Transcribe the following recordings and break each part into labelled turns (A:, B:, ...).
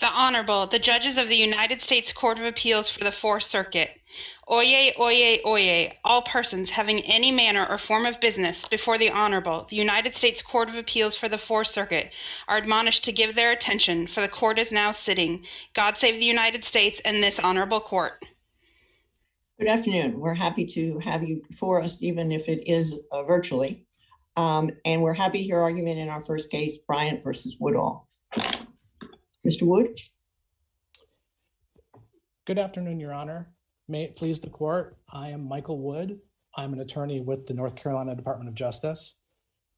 A: The Honorable, the Judges of the United States Court of Appeals for the Fourth Circuit. Oyez, oyez, oyez, all persons having any manner or form of business before the Honorable, the United States Court of Appeals for the Fourth Circuit, are admonished to give their attention, for the court is now sitting. God save the United States and this honorable court.
B: Good afternoon. We're happy to have you before us, even if it is virtually. And we're happy to hear argument in our first case, Bryant versus Woodall. Mr. Wood?
C: Good afternoon, Your Honor. May it please the court, I am Michael Wood. I'm an attorney with the North Carolina Department of Justice.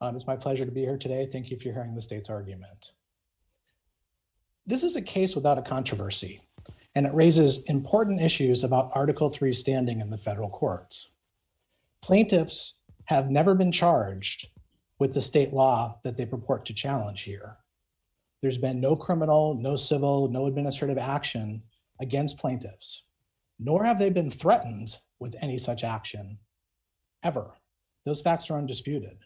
C: It's my pleasure to be here today. Thank you for hearing the state's argument. This is a case without a controversy, and it raises important issues about Article III standing in the federal courts. Plaintiffs have never been charged with the state law that they purport to challenge here. There's been no criminal, no civil, no administrative action against plaintiffs, nor have they been threatened with any such action ever. Those facts are undisputed.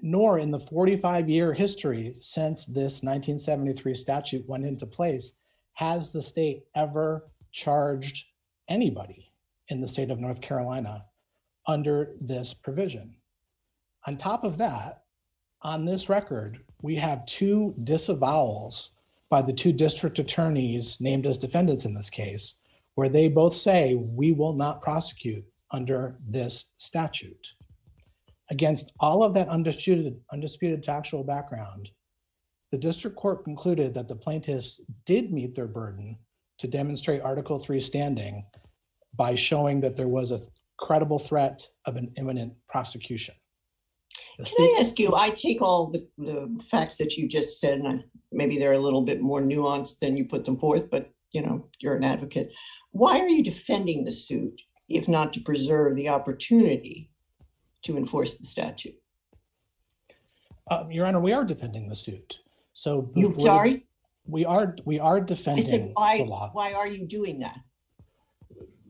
C: Nor in the 45-year history since this 1973 statute went into place has the state ever charged anybody in the state of North Carolina under this provision. On top of that, on this record, we have two disavowals by the two district attorneys named as defendants in this case, where they both say we will not prosecute under this statute. Against all of that undisputed factual background, the district court concluded that the plaintiffs did meet their burden to demonstrate Article III standing by showing that there was a credible threat of an imminent prosecution.
B: Can I ask you, I take all the facts that you just said, and maybe they're a little bit more nuanced than you put them forth, but you know, you're an advocate. Why are you defending the suit, if not to preserve the opportunity to enforce the statute?
C: Your Honor, we are defending the suit. So
B: You sorry?
C: We are defending the law.
B: Why are you doing that?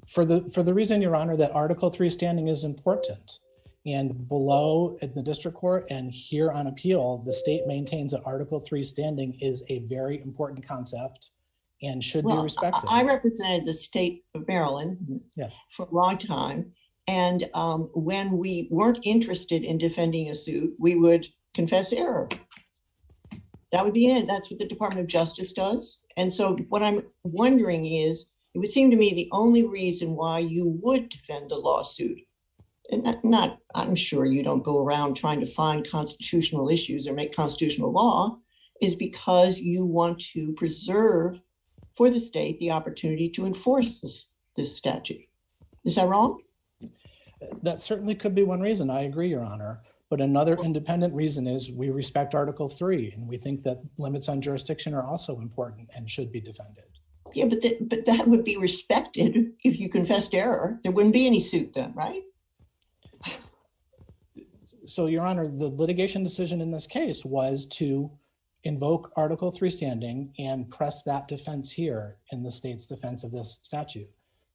C: For the reason, Your Honor, that Article III standing is important. And below at the district court and here on appeal, the state maintains that Article III standing is a very important concept and should be respected.
B: I represented the state of Maryland for a long time. And when we weren't interested in defending a suit, we would confess error. That would be it. That's what the Department of Justice does. And so what I'm wondering is, it would seem to me the only reason why you would defend the lawsuit, and I'm sure you don't go around trying to find constitutional issues or make constitutional law, is because you want to preserve for the state the opportunity to enforce this statute. Is that wrong?
C: That certainly could be one reason. I agree, Your Honor. But another independent reason is we respect Article III, and we think that limits on jurisdiction are also important and should be defended.
B: Yeah, but that would be respected if you confessed error. There wouldn't be any suit then, right?
C: So, Your Honor, the litigation decision in this case was to invoke Article III standing and press that defense here in the state's defense of this statute.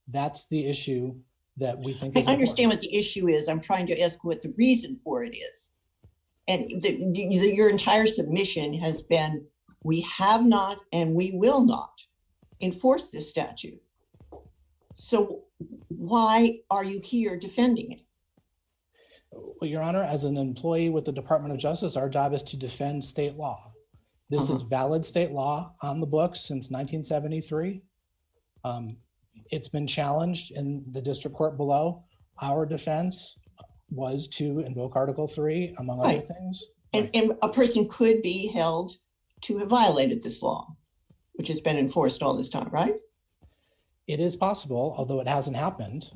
C: That's the issue that we think is
B: I understand what the issue is. I'm trying to ask what the reason for it is. And your entire submission has been, we have not and we will not enforce this statute. So why are you here defending it?
C: Well, Your Honor, as an employee with the Department of Justice, our job is to defend state law. This is valid state law on the books since 1973. It's been challenged in the district court below. Our defense was to invoke Article III, among other things.
B: And a person could be held to have violated this law, which has been enforced all this time, right?
C: It is possible, although it hasn't happened,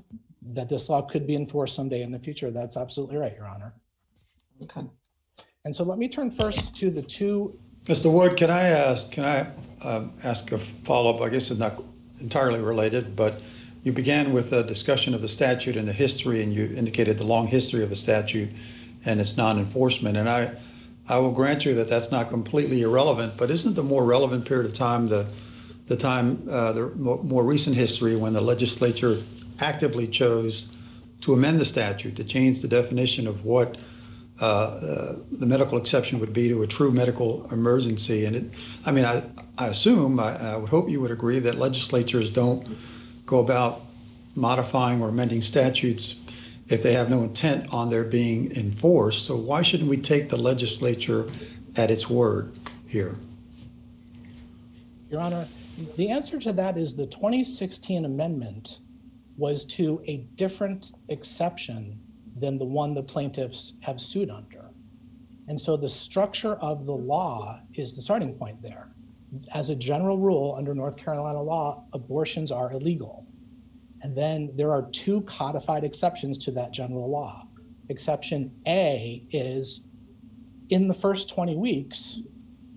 C: that this law could be enforced someday in the future. That's absolutely right, Your Honor.
B: Okay.
C: And so let me turn first to the two.
D: Mr. Wood, can I ask a follow-up? I guess it's not entirely related, but you began with a discussion of the statute and the history, and you indicated the long history of the statute and its non-enforcement. And I will grant you that that's not completely irrelevant, but isn't the more relevant period of time the more recent history when the legislature actively chose to amend the statute to change the definition of what the medical exception would be to a true medical emergency. And I assume, I would hope you would agree that legislatures don't go about modifying or amending statutes if they have no intent on their being enforced. So why shouldn't we take the legislature at its word here?
C: Your Honor, the answer to that is the 2016 amendment was to a different exception than the one the plaintiffs have sued under. And so the structure of the law is the starting point there. As a general rule, under North Carolina law, abortions are illegal. And then there are two codified exceptions to that general law. Exception A is, in the first 20 weeks,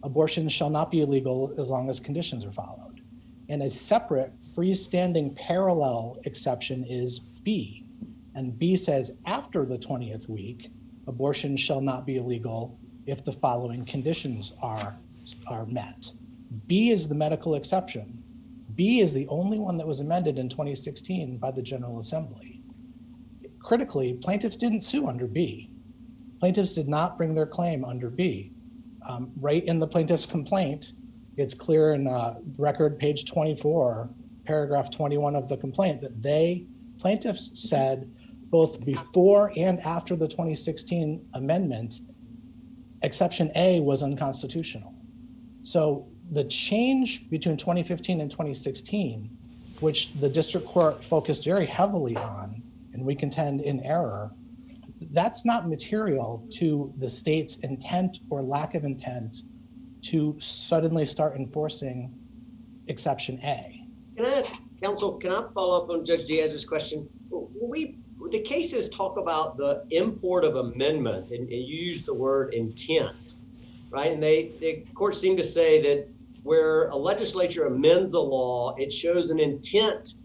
C: abortion shall not be illegal as long as conditions are followed. And a separate freestanding parallel exception is B. And B says after the 20th week, abortion shall not be illegal if the following conditions are met. B is the medical exception. B is the only one that was amended in 2016 by the General Assembly. Critically, plaintiffs didn't sue under B. Plaintiffs did not bring their claim under B. Right in the plaintiff's complaint, it's clear in record page 24, paragraph 21 of the complaint, that plaintiffs said both before and after the 2016 amendment, exception A was unconstitutional. So the change between 2015 and 2016, which the district court focused very heavily on, and we contend in error, that's not material to the state's intent or lack of intent to suddenly start enforcing exception A.
E: Can I ask, counsel, can I follow up on Judge Diaz's question? The cases talk about the import of amendment, and you use the word intent, right? And the courts seem to say that where a legislature amends a law, it shows an intent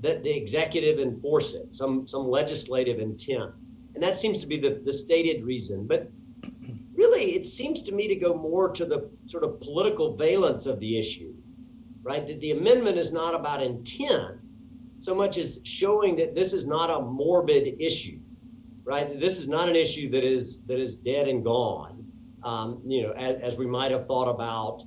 E: that the executive enforce it, some legislative intent. And that seems to be the stated reason. But really, it seems to me to go more to the sort of political valence of the issue, right? That the amendment is not about intent so much as showing that this is not a morbid issue, right? This is not an issue that is dead and gone, as we might have thought about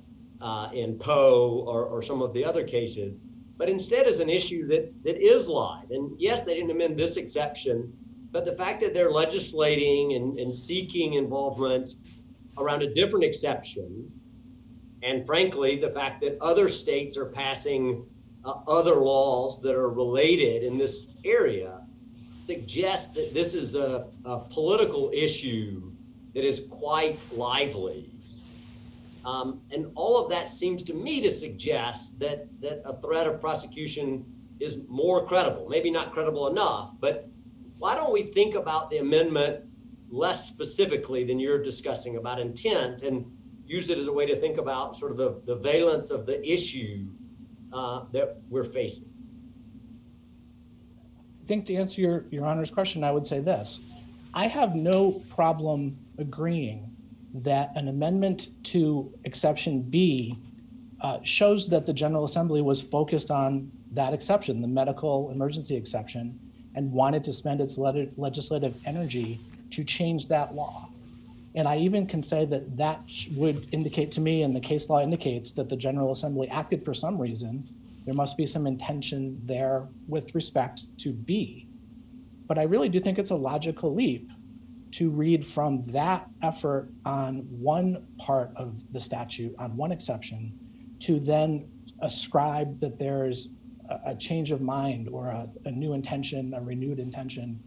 E: in Poe or some of the other cases, but instead is an issue that is live. And yes, they didn't amend this exception, but the fact that they're legislating and seeking involvement around a different exception, and frankly, the fact that other states are passing other laws that are related in this area suggests that this is a political issue that is quite lively. And all of that seems to me to suggest that a threat of prosecution is more credible, maybe not credible enough, but why don't we think about the amendment less specifically than you're discussing about intent and use it as a way to think about sort of the valence of the issue that we're facing?
C: I think to answer your Honor's question, I would say this. I have no problem agreeing that an amendment to exception B shows that the General Assembly was focused on that exception, the medical emergency exception, and wanted to spend its legislative energy to change that law. And I even can say that would indicate to me, and the case law indicates, that the General Assembly acted for some reason. There must be some intention there with respect to B. But I really do think it's a logical leap to read from that effort on one part of the statute, on one exception, to then ascribe that there's a change of mind or a new intention, a renewed intention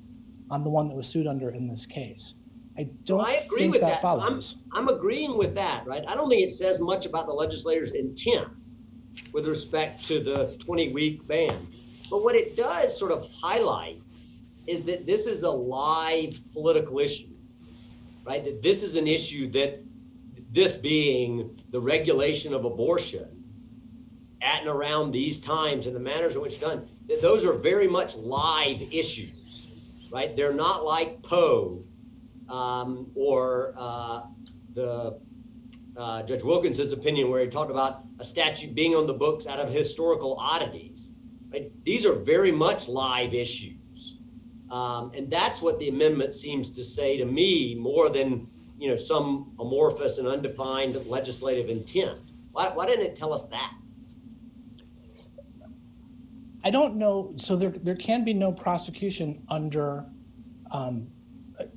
C: on the one that was sued under in this case. I don't think that follows.
E: I'm agreeing with that, right? I don't think it says much about the legislator's intent with respect to the 20-week ban. But what it does sort of highlight is that this is a live political issue, right? That this is an issue that, this being the regulation of abortion at and around these times and the manners in which it's done, that those are very much live issues, right? They're not like Poe or Judge Wilkinson's opinion, where he talked about a statute being on the books out of historical oddities. Right? These are very much live issues. And that's what the amendment seems to say to me, more than, some amorphous and undefined legislative intent. Why didn't it tell us that?
C: I don't know. So there can be no prosecution under,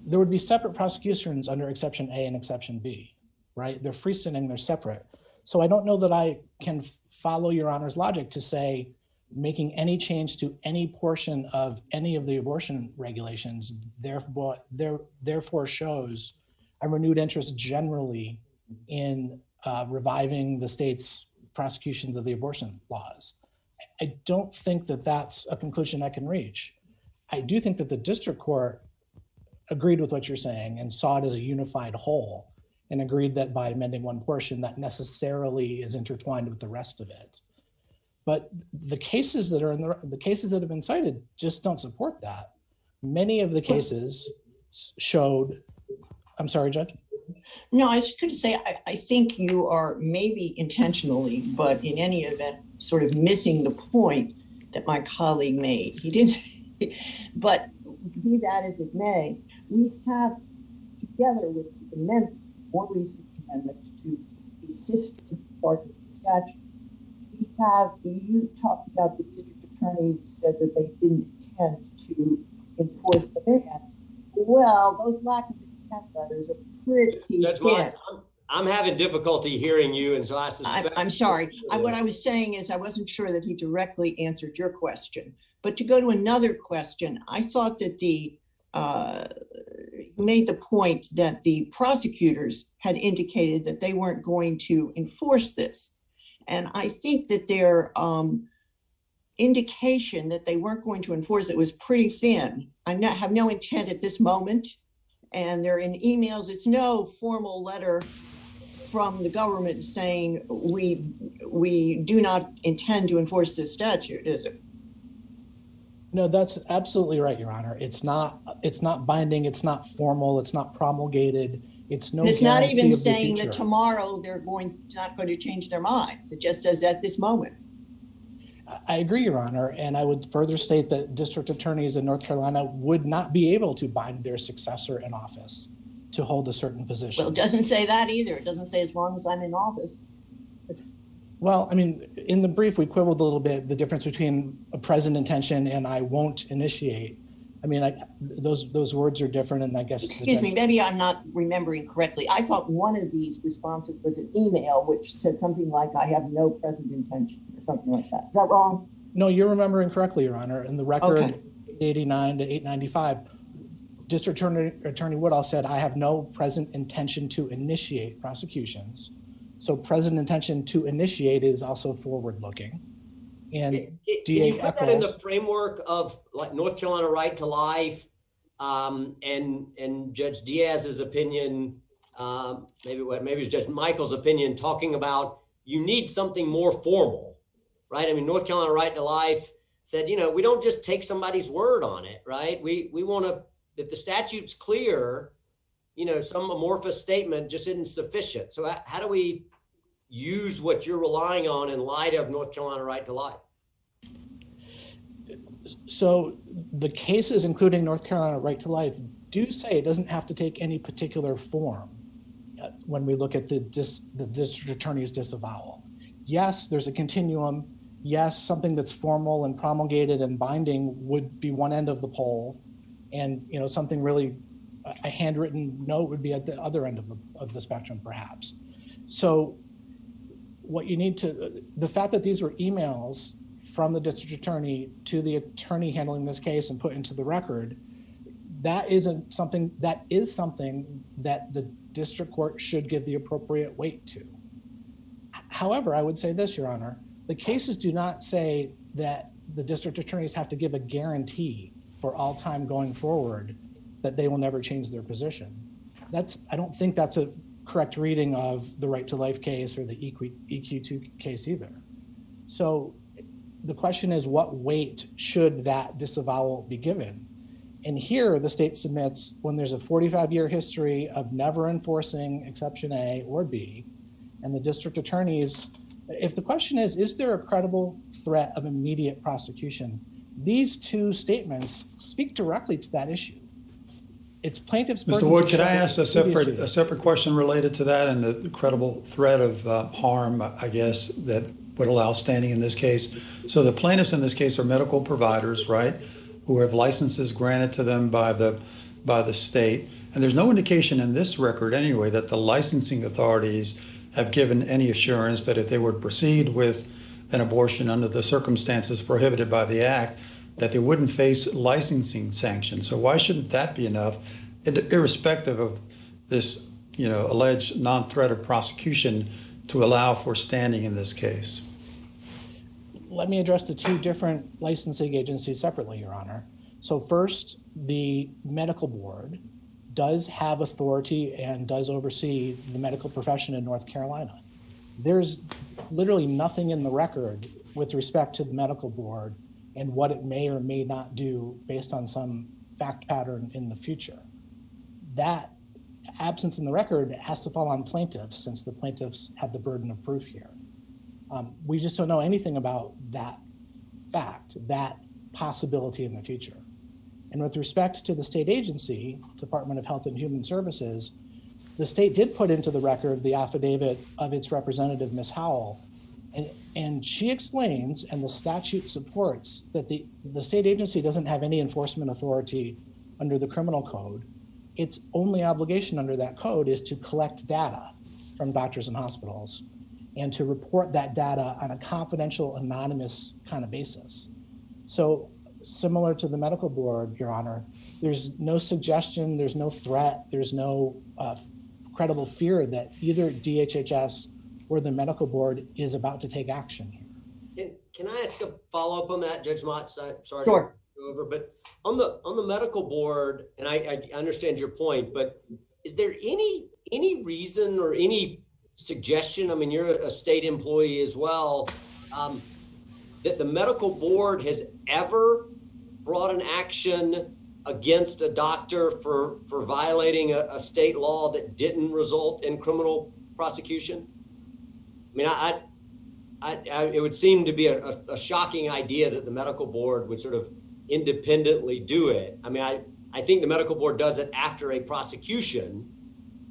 C: there would be separate prosecutions under Exception A and Exception B, right? They're freestanding, they're separate. So I don't know that I can follow Your Honor's logic to say making any change to any portion of any of the abortion regulations therefore shows a renewed interest generally in reviving the state's prosecutions of the abortion laws. I don't think that that's a conclusion I can reach. I do think that the district court agreed with what you're saying and saw it as a unified whole and agreed that by amending one portion that necessarily is intertwined with the rest of it. But the cases that are in the cases that have been cited just don't support that. Many of the cases showed, I'm sorry, Judge?
B: No, I was just going to say, I think you are maybe intentionally, but in any event, sort of missing the point that my colleague made. He didn't, but be that as it may, we have, together with this amendment, more recent amendments to the system part of the statute, we have, you talked about the district attorneys said that they didn't intend to enforce the ban. Well, those lack of intent letters are pretty
E: Judge Motz, I'm having difficulty hearing you, and so I suspect.
B: I'm sorry. What I was saying is I wasn't sure that he directly answered your question. But to go to another question, I thought that he made the point that the prosecutors had indicated that they weren't going to enforce this. And I think that their indication that they weren't going to enforce it was pretty thin. I have no intent at this moment. And they're in emails. It's no formal letter from the government saying we do not intend to enforce this statute, is it?
C: No, that's absolutely right, Your Honor. It's not binding, it's not formal, it's not promulgated, it's no.
B: It's not even saying that tomorrow they're not going to change their minds. It just says at this moment.
C: I agree, Your Honor, and I would further state that district attorneys in North Carolina would not be able to bind their successor in office to hold a certain position.
B: Well, it doesn't say that either. It doesn't say as long as I'm in office.
C: Well, I mean, in the brief, we quibbled a little bit the difference between a present intention and I won't initiate. I mean, those words are different, and I guess.
B: Excuse me, maybe I'm not remembering correctly. I thought one of these responses was an email which said something like, I have no present intention, or something like that. Is that wrong?
C: No, you're remembering correctly, Your Honor. In the record, okay. 889 to 895, District Attorney Woodall said, I have no present intention to initiate prosecutions. So present intention to initiate is also forward-looking. And
E: can you put that in the framework of like North Carolina right to life and Judge Diaz's opinion, maybe it's Judge Michael's opinion, talking about you need something more formal, right? I mean, North Carolina right to life said, we don't just take somebody's word on it, right? We want to, if the statute's clear, some amorphous statement just isn't sufficient. So how do we use what you're relying on in light of North Carolina right to life?
C: So the cases, including North Carolina right to life, do say it doesn't have to take any particular form when we look at the district attorney's disavowal. Yes, there's a continuum. Yes, something that's formal and promulgated and binding would be one end of the pole, and something really, a handwritten note would be at the other end of the spectrum, perhaps. So what you need to, the fact that these were emails from the district attorney to the attorney handling this case and put into the record, that is something that the district court should give the appropriate weight to. However, I would say this, Your Honor, the cases do not say that the district attorneys have to give a guarantee for all time going forward that they will never change their position. I don't think that's a correct reading of the right to life case or the EQ2 case either. So the question is, what weight should that disavowal be given? And here the state submits, when there's a 45-year history of never enforcing Exception A or B, and the district attorneys, if the question is there a credible threat of immediate prosecution, These two statements speak directly to that issue. It's plaintiff's burden
D: Mr. Wood,
C: to
D: could I
C: show
D: ask a separate question related to that and the credible threat of harm, I guess, that would allow standing in this case? So the plaintiffs in this case are medical providers, right, who have licenses granted to them by the state. And there's no indication in this record anyway that the licensing authorities have given any assurance that if they would proceed with an abortion under the circumstances prohibited by the act, that they wouldn't face licensing sanctions. So why shouldn't that be enough, irrespective of this, alleged non-threat of prosecution, to allow for standing in this case?
C: Let me address the two different licensing agencies separately, Your Honor. So first, the medical board does have authority and does oversee the medical profession in North Carolina. There's literally nothing in the record with respect to the medical board and what it may or may not do based on some fact pattern in the future. That absence in the record has to fall on plaintiffs, since the plaintiffs had the burden of proof here. We just don't know anything about that fact, that possibility in the future. And with respect to the state agency, Department of Health and Human Services, the state did put into the record the affidavit of its representative, Ms. Howell, and she explains, and the statute supports, that the state agency doesn't have any enforcement authority under the criminal code. Its only obligation under that code is to collect data from doctors and hospitals and to report that data on a confidential, anonymous kind of basis. So similar to the medical board, Your Honor, there's no suggestion, there's no threat, there's no credible fear that either DHHS or the medical board is about to take action here.
E: Can I ask a follow-up on that, Judge Mott? Sorry
B: Sure.
E: to go over, but on the medical board, and I understand your point, but is there any reason or any suggestion, I mean, you're a state employee as well, that the medical board has ever brought an action against a doctor for violating a state law that didn't result in criminal prosecution? I mean, it would seem to be a shocking idea that the medical board would sort of independently do it. I mean, I think the medical board does it after a prosecution,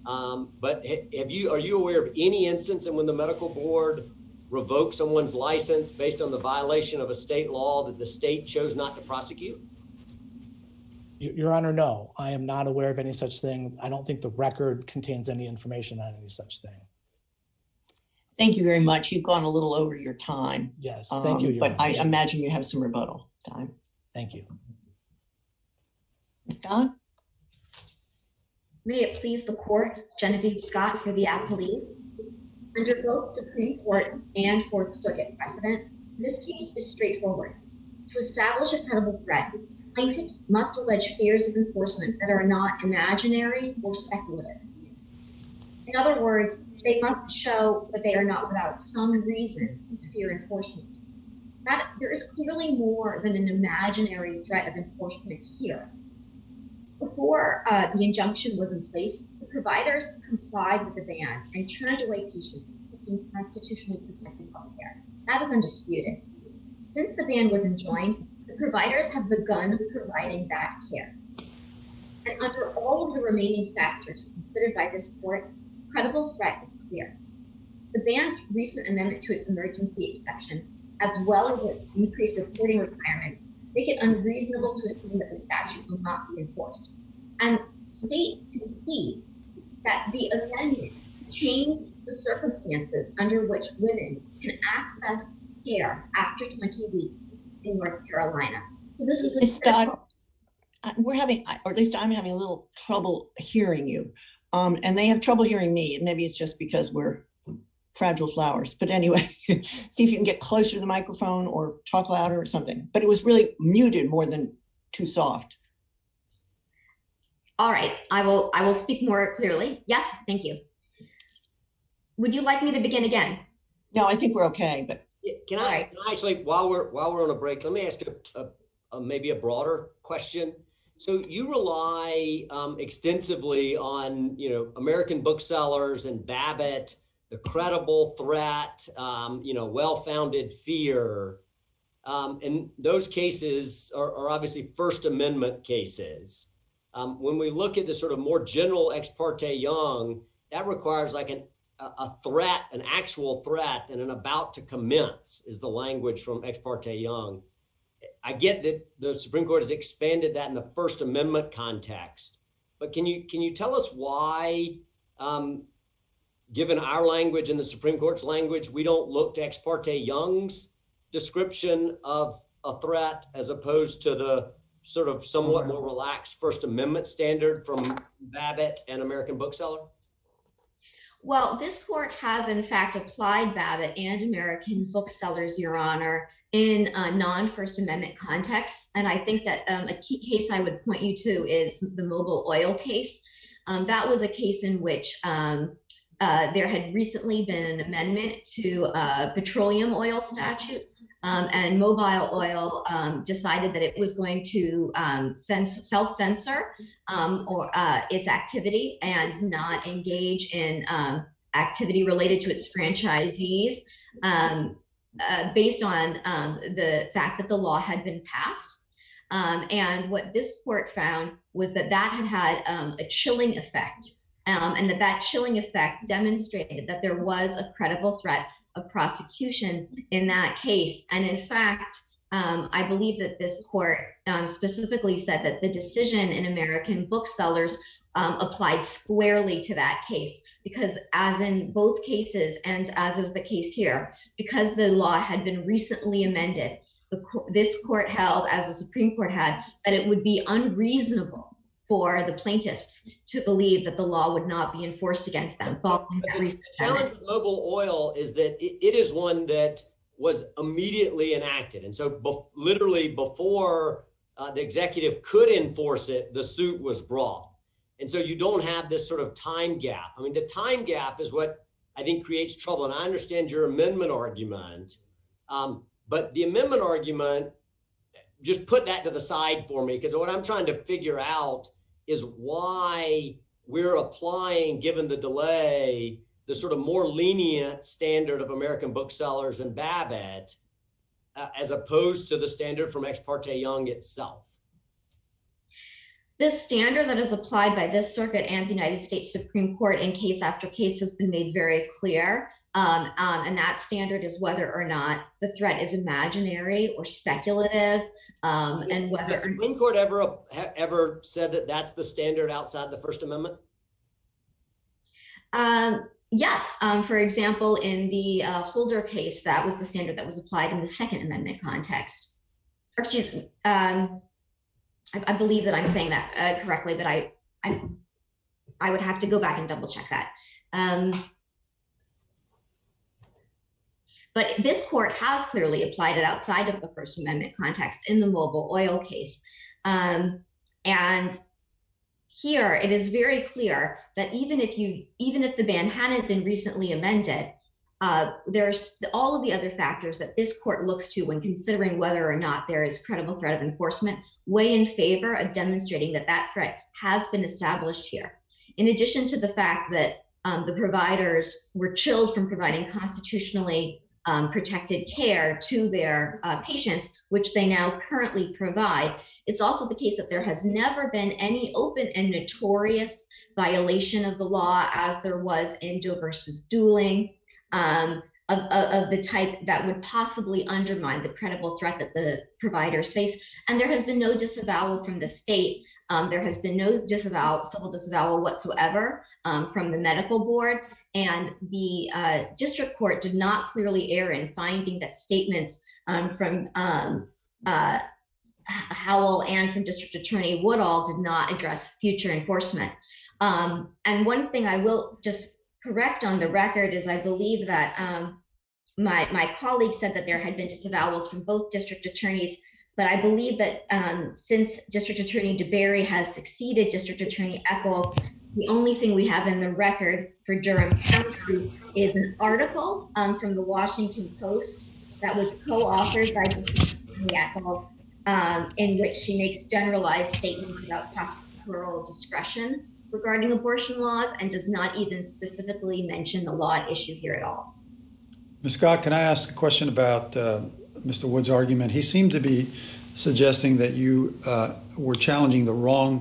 E: but are you aware of any instance in when the medical board revoked someone's license based on the violation of a state law that the state chose not to prosecute?
C: Your Honor, no, I am not aware of any such thing. I don't think the record contains any information on any such thing.
B: Thank you very much. You've gone a little over your time.
C: Yes, thank you, Your
B: But
C: Honor.
B: I imagine you have some rebuttal time.
C: Thank you.
B: Ms. Scott?
F: May it please the court, Genevieve Scott for the appellees. Under both Supreme Court and Fourth Circuit precedent, this case is straightforward. To establish a credible threat, plaintiffs must allege fears of enforcement that are not imaginary or speculative. In other words, they must show that they are not without some reason to fear enforcement. That there is clearly more than an imaginary threat of enforcement here. Before the injunction was in place, the providers complied with the ban and turned away patients seeking constitutionally protected health care. That is undisputed. Since the ban was enjoined, the providers have begun providing that care. And under all of the remaining factors considered by this court, credible threat is clear. The ban's recent amendment to its emergency exception, as well as its increased reporting requirements, make it unreasonable to assume that the statute will not be enforced. And the state concedes that the amendment changed the circumstances under which women can access care after 20 weeks in North Carolina. So this is
B: Ms. Scott, we're having, or at least I'm having a little trouble hearing you. And they have trouble hearing me. And maybe it's just because we're fragile flowers. But anyway, see if you can get closer to the microphone or talk louder or something. But it was really muted more than too soft.
F: all right. I will speak more clearly. Yes, thank you. Would you like me to begin again?
B: No, I think we're okay. But
E: Can I actually, while we're on a break, let me ask maybe a broader question. So you rely extensively on, American booksellers and Babbitt, the credible threat, well-founded fear. And those cases are obviously First Amendment cases. When we look at the sort of more general Ex parte Young, that requires like a threat, an actual threat, and an about to commence is the language from Ex parte Young. I get that the Supreme Court has expanded that in the First Amendment context, but can you tell us why, given our language and the Supreme Court's language, we don't look to Ex parte Young's description of a threat as opposed to the sort of somewhat more relaxed First Amendment standard from Babbitt and American Bookseller?
F: Well, this court has in fact applied Babbitt and American Booksellers, Your Honor, in a non-First Amendment context. And I think that a key case I would point you to is the Mobile Oil case. That was a case in which there had recently been an amendment to a petroleum oil statute, and Mobile Oil decided that it was going to self-censor its activity and not engage in activity related to its franchisees based on the fact that the law had been passed. And what this court found was that that had a chilling effect, and that chilling effect demonstrated that there was a credible threat of prosecution in that case. And in fact, I believe that this court specifically said that the decision in American Booksellers applied squarely to that case, because as in both cases, and as is the case here, because the law had been recently amended, this court held, as the Supreme Court had, that it would be unreasonable for the plaintiffs to believe that the law would not be enforced against them.
E: The challenge with Mobile Oil is that it is one that was immediately enacted. And so literally before the executive could enforce it, the suit was brought. And so you don't have this sort of time gap. I mean, the time gap is what I think creates trouble. And I understand your amendment argument, but the amendment argument, just put that to the side for me, because what I'm trying to figure out is why we're applying, given the delay, the sort of more lenient standard of American Booksellers and Babbitt, as opposed to the standard from Ex parte Young itself.
F: This standard that is applied by this circuit and the United States Supreme Court in case after case has been made very clear. And that standard is whether or not the threat is imaginary or speculative. And whether
E: the Supreme Court ever said that that's the standard outside the First Amendment?
F: Yes. For example, in the Holder case, that was the standard that was applied in the Second Amendment context. Or excuse me, I believe that I'm saying that correctly, but I would have to go back and double check that. But this court has clearly applied it outside of the First Amendment context in the Mobile Oil case. And here it is very clear that even if the ban hadn't been recently amended, there's all of the other factors that this court looks to when considering whether or not there is credible threat of enforcement weigh in favor of demonstrating that that threat has been established here. In addition to the fact that the providers were chilled from providing constitutionally protected care to their patients, which they now currently provide, it's also the case that there has never been any open and notorious violation of the law, as there was in Doe versus Dooling, of the type that would possibly undermine the credible threat that the providers face. And there has been no disavowal from the state. There has been no civil disavowal whatsoever from the medical board. And the district court did not clearly err in finding that statements from Howell and from District Attorney Woodall did not address future enforcement. And one thing I will just correct on the record is I believe that my colleague said that there had been disavowals from both district attorneys, but I believe that since District Attorney DeBerry has succeeded District Attorney Eccles, the only thing we have in the record for Durham County is an article from the Washington Post that was co-authored by District Attorney Eccles, in which she makes generalized statements about prosecutorial discretion regarding abortion laws and does not even specifically mention the law at issue here at all.
D: Ms. Scott, can I ask a question about Mr. Wood's argument, he seemed to be suggesting that you were challenging the wrong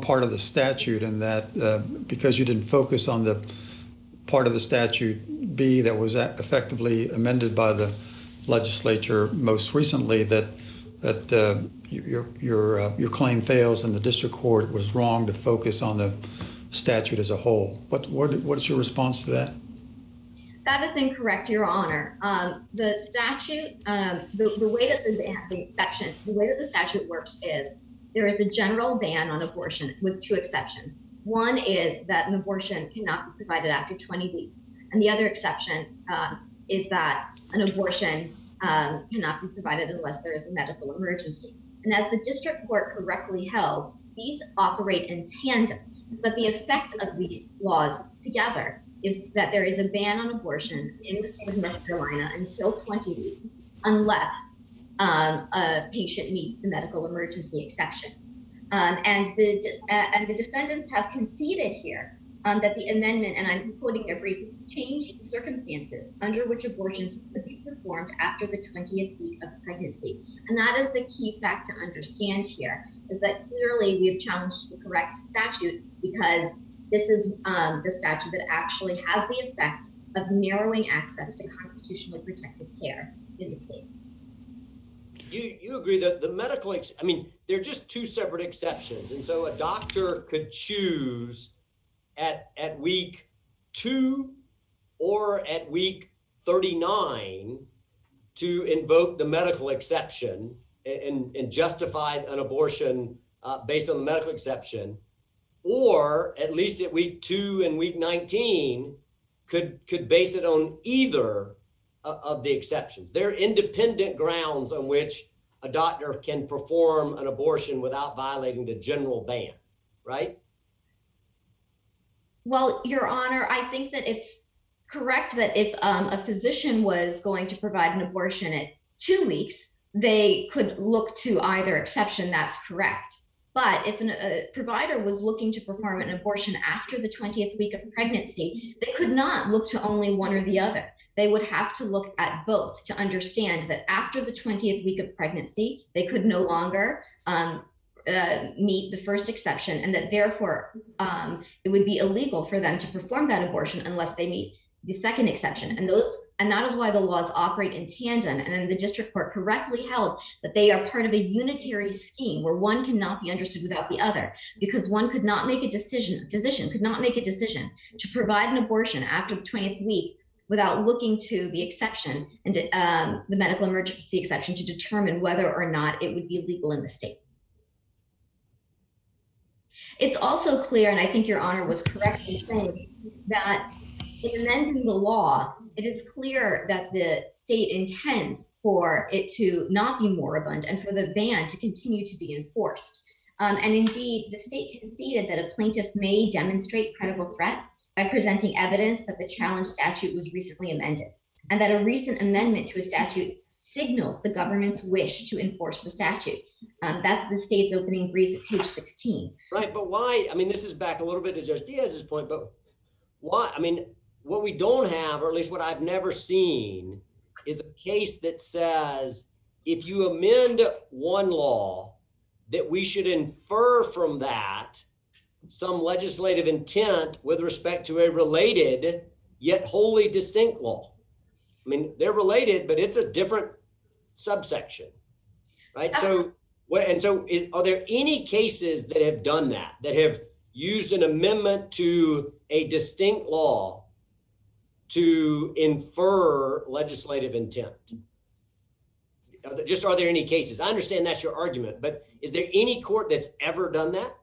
D: part of the statute, and that because you didn't focus on the part of the statute B that was effectively amended by the legislature most recently, that your claim fails and the district court was wrong to focus on the statute as a whole. What is your response to that?
F: That is incorrect, Your Honor. The statute, the way that the way that the statute works is there is a general ban on abortion with two exceptions. One is that an abortion cannot be provided after 20 weeks, and the other exception is that an abortion cannot be provided unless there is a medical emergency. And as the district court correctly held, these operate in tandem, so that the effect of these laws together is that there is a ban on abortion in the state of North Carolina until 20 weeks, unless a patient meets the medical emergency exception. And the defendants have conceded here that the amendment, and I'm quoting their brief, changed the circumstances under which abortions could be performed after the 20th week of pregnancy. And that is the key fact to understand here, is that clearly we have challenged the correct statute because this is the statute that actually has the effect of narrowing access to constitutionally protected care in the state.
E: You agree that the medical, I mean, they're just two separate exceptions. And so a doctor could choose at week 2 or at week 39 to invoke the medical exception and justify an abortion based on the medical exception, or at least at week 2 and week 19 could base it on either of the exceptions. They're independent grounds on which a doctor can perform an abortion without violating the general ban, right?
F: Well, Your Honor, I think that it's correct that if a physician was going to provide an abortion at 2 weeks, they could look to either exception. That's correct. But if a provider was looking to perform an abortion after the 20th week of pregnancy, they could not look to only one or the other. They would have to look at both to understand that after the 20th week of pregnancy, they could no longer meet the first exception, and that therefore it would be illegal for them to perform that abortion unless they meet the second exception. And that is why the laws operate in tandem. And then the district court correctly held that they are part of a unitary scheme where one cannot be understood without the other, because one could not make a decision, a physician could not make a decision to provide an abortion after the 20th week without looking to the exception and the medical emergency exception to determine whether or not it would be legal in the state. It's also clear, and I think Your Honor was correct in saying that in amending the law, it is clear that the state intends for it to not be moribund and for the ban to continue to be enforced. And indeed, the state conceded that a plaintiff may demonstrate credible threat by presenting evidence that the challenge statute was recently amended, and that a recent amendment to a statute signals the government's wish to enforce the statute. That's the state's opening brief at page 16.
E: Right, but why? I mean, this is back a little bit to Judge Diaz's point, but why? I mean, what we don't have, or at least what I've never seen, is a case that says if you amend one law, that we should infer from that some legislative intent with respect to a related yet wholly distinct law. I mean, they're related, but it's a different subsection, right? So, are there any cases that have done that have used an amendment to a distinct law to infer legislative intent? Just, are there any cases? I understand that's your argument, but is there any court that's ever done that?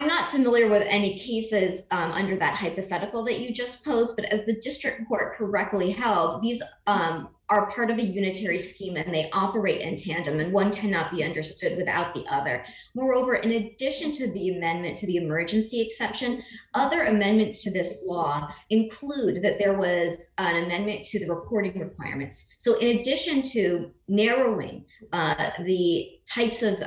F: I'm not familiar with any cases under that hypothetical that you just posed, but as the district court correctly held, these are part of a unitary scheme and they operate in tandem, and one cannot be understood without the other. Moreover, in addition to the amendment to the emergency exception, other amendments to this law include that there was an amendment to the reporting requirements. So in addition to narrowing the types of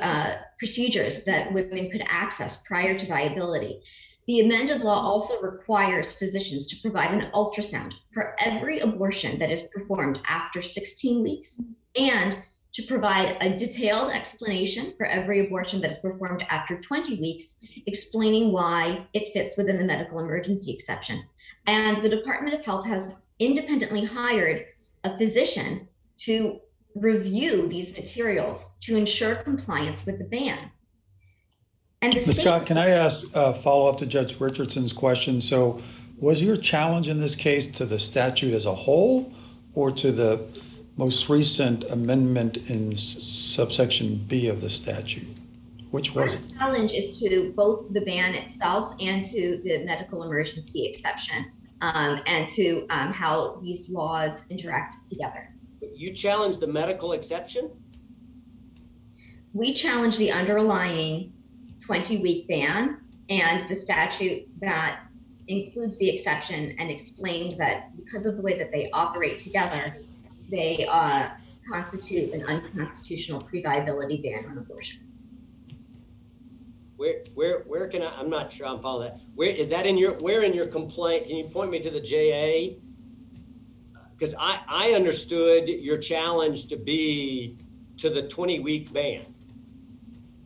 F: procedures that women could access prior to viability, The amended law also requires physicians to provide an ultrasound for every abortion that is performed after 16 weeks and to provide a detailed explanation for every abortion that is performed after 20 weeks, explaining why it fits within the medical emergency exception. And the Department of Health has independently hired a physician to review these materials to ensure compliance with the ban. And the
D: Ms. Scott, can I ask a follow-up to Judge Richardson's question? So was your challenge in this case to the statute as a whole or to the most recent amendment in subsection B of the statute? Which was it?
F: Our challenge is to both the ban itself and to the medical emergency exception, and to how these laws interact together.
E: You challenge the medical exception?
F: We challenge the underlying 20-week ban and the statute that includes the exception, and explained that because of the way that they operate together, they constitute an unconstitutional pre-viability ban on abortion.
E: Where can I'm not sure I'm following that. Where is that in your complaint? Can you point me to the JA? Because I understood your challenge to be to the 20-week ban,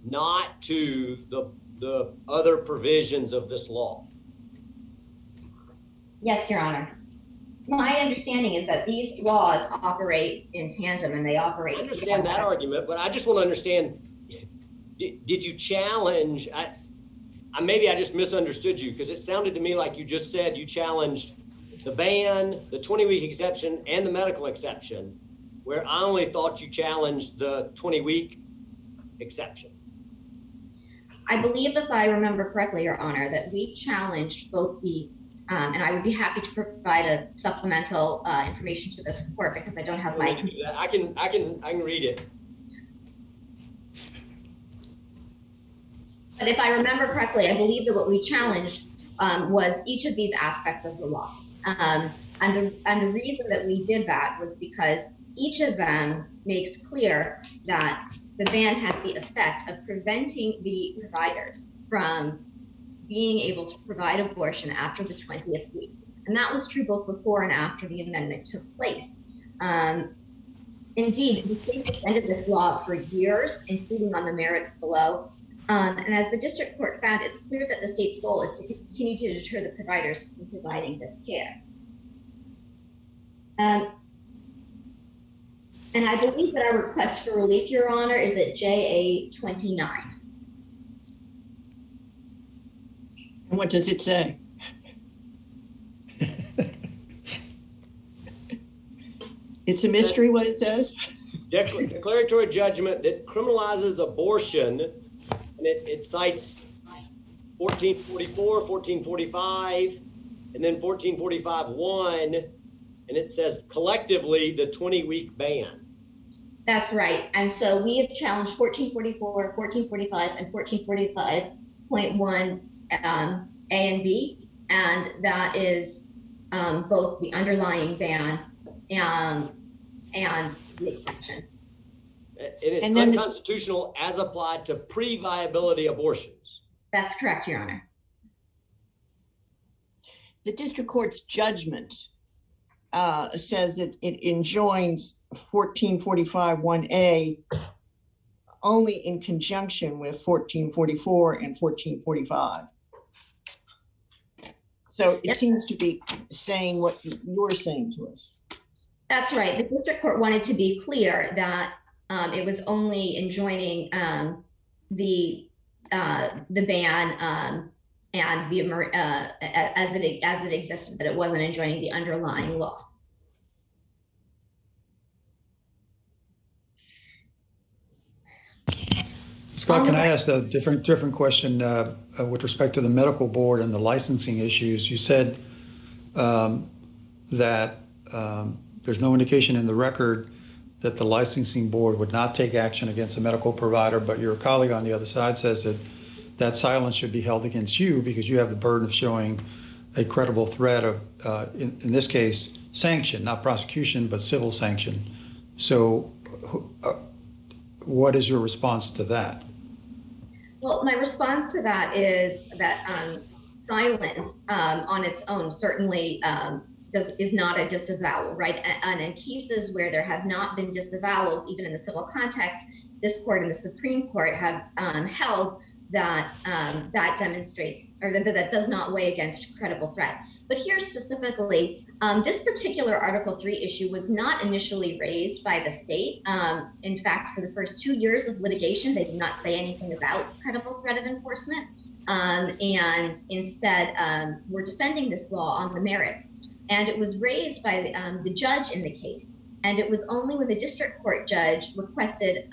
E: not to the other provisions of this law.
F: Yes, Your Honor. My understanding is that these laws operate in tandem and they operate.
E: I understand that argument, but I just want to understand, did you challenge, maybe I just misunderstood you, because it sounded to me like you just said you challenged the ban, the 20-week exception, and the medical exception, where I only thought you challenged the 20-week exception.
F: I believe, if I remember correctly, Your Honor, that we challenged both the, and I would be happy to provide a supplemental information to this court because I don't have my.
E: I can read it.
F: But if I remember correctly, I believe that what we challenged was each of these aspects of the law. And the reason that we did that was because each of them makes clear that the ban has the effect of preventing the providers from being able to provide abortion after the 20th week. And that was true both before and after the amendment took place. Indeed, the state defended this law for years, including on the merits below. And as the district court found, it's clear that the state's goal is to continue to deter the providers from providing this care. And I believe that our request for relief, Your Honor, is at JA 29.
B: And what does it say? It's a mystery what it says.
E: Declaratory judgment that criminalizes abortion, and it cites 1444, 1445, and then 1445-1, and it says collectively the 20-week ban.
F: That's right. And so we have challenged 1444, 1445, and 1445.1 A and B, and that is both the underlying ban and the exception.
E: It is unconstitutional as applied to pre-viability abortions.
F: That's correct, Your Honor.
B: The district court's judgment says that it enjoins 1445-1A only in conjunction with 1444 and 1445. So it seems to be saying what you're saying to us.
F: That's right. The district court wanted to be clear that it was only enjoining the ban and the as it existed, that it wasn't enjoining the underlying law.
D: Scott, can I ask a different question with respect to the medical board and the licensing issues? You said that there's no indication in the record that the licensing board would not take action against a medical provider, but your colleague on the other side says that that silence should be held against you because you have the burden of showing a credible threat of, in this case, sanction, not prosecution, but civil sanction. So what is your response to that?
F: Well, my response to that is that silence on its own certainly is not a disavowal, right? And in cases where there have not been disavowals, even in the civil context, this court and the Supreme Court have held that that demonstrates, or that does not weigh against credible threat. But here specifically, this particular Article 3 issue was not initially raised by the state. In fact, for the first 2 years of litigation, they did not say anything about credible threat of enforcement, and instead were defending this law on the merits. And it was raised by the judge in the case. And it was only when the district court judge requested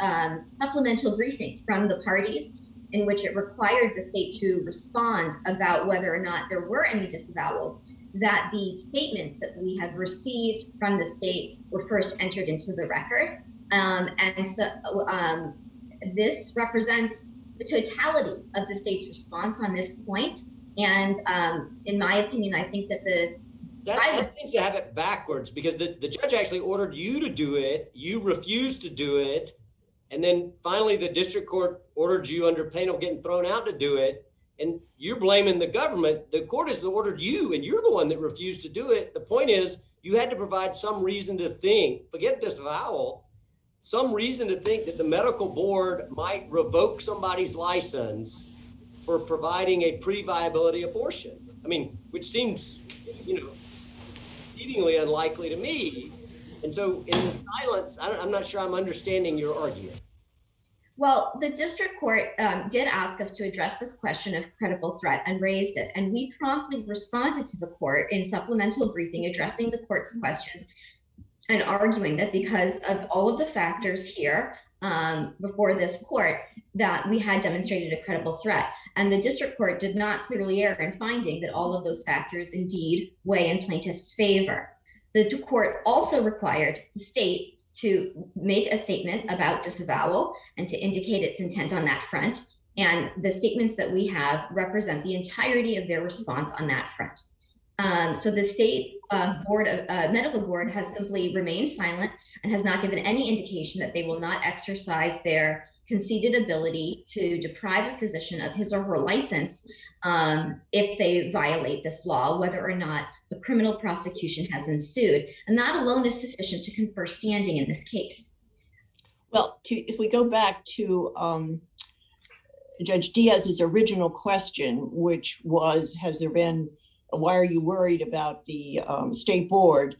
F: supplemental briefing from the parties, in which it required the state to respond about whether or not there were any disavowals, that the statements that we have received from the state were first entered into the record. And so this represents the totality of the state's response on this point. And in my opinion, I think that that
E: seems to have it backwards, because the judge actually ordered you to do it. You refused to do it. And then finally, the district court ordered you under pain of getting thrown out to do it. And you're blaming the government. The court has ordered you, and you're the one that refused to do it. The point is, you had to provide some reason to think, forget disavowal, some reason to think that the medical board might revoke somebody's license for providing a pre-viability abortion. I mean, which seems, exceedingly unlikely to me. And so in the silence, I'm not sure I'm understanding your argument.
F: Well, the district court did ask us to address this question of credible threat and raised it. And we promptly responded to the court in supplemental briefing, addressing the court's questions and arguing that because of all of the factors here before this court, that we had demonstrated a credible threat. And the district court did not clearly err in finding that all of those factors indeed weigh in plaintiff's favor. The court also required the state to make a statement about disavowal and to indicate its intent on that front. And the statements that we have represent the entirety of their response on that front. So the state medical board has simply remained silent and has not given any indication that they will not exercise their conceded ability to deprive a physician of his or her license if they violate this law, whether or not a criminal prosecution has ensued. And that alone is sufficient to confer standing in this case.
B: Well, if we go back to Judge Diaz's original question, which was, why are you worried about the state board?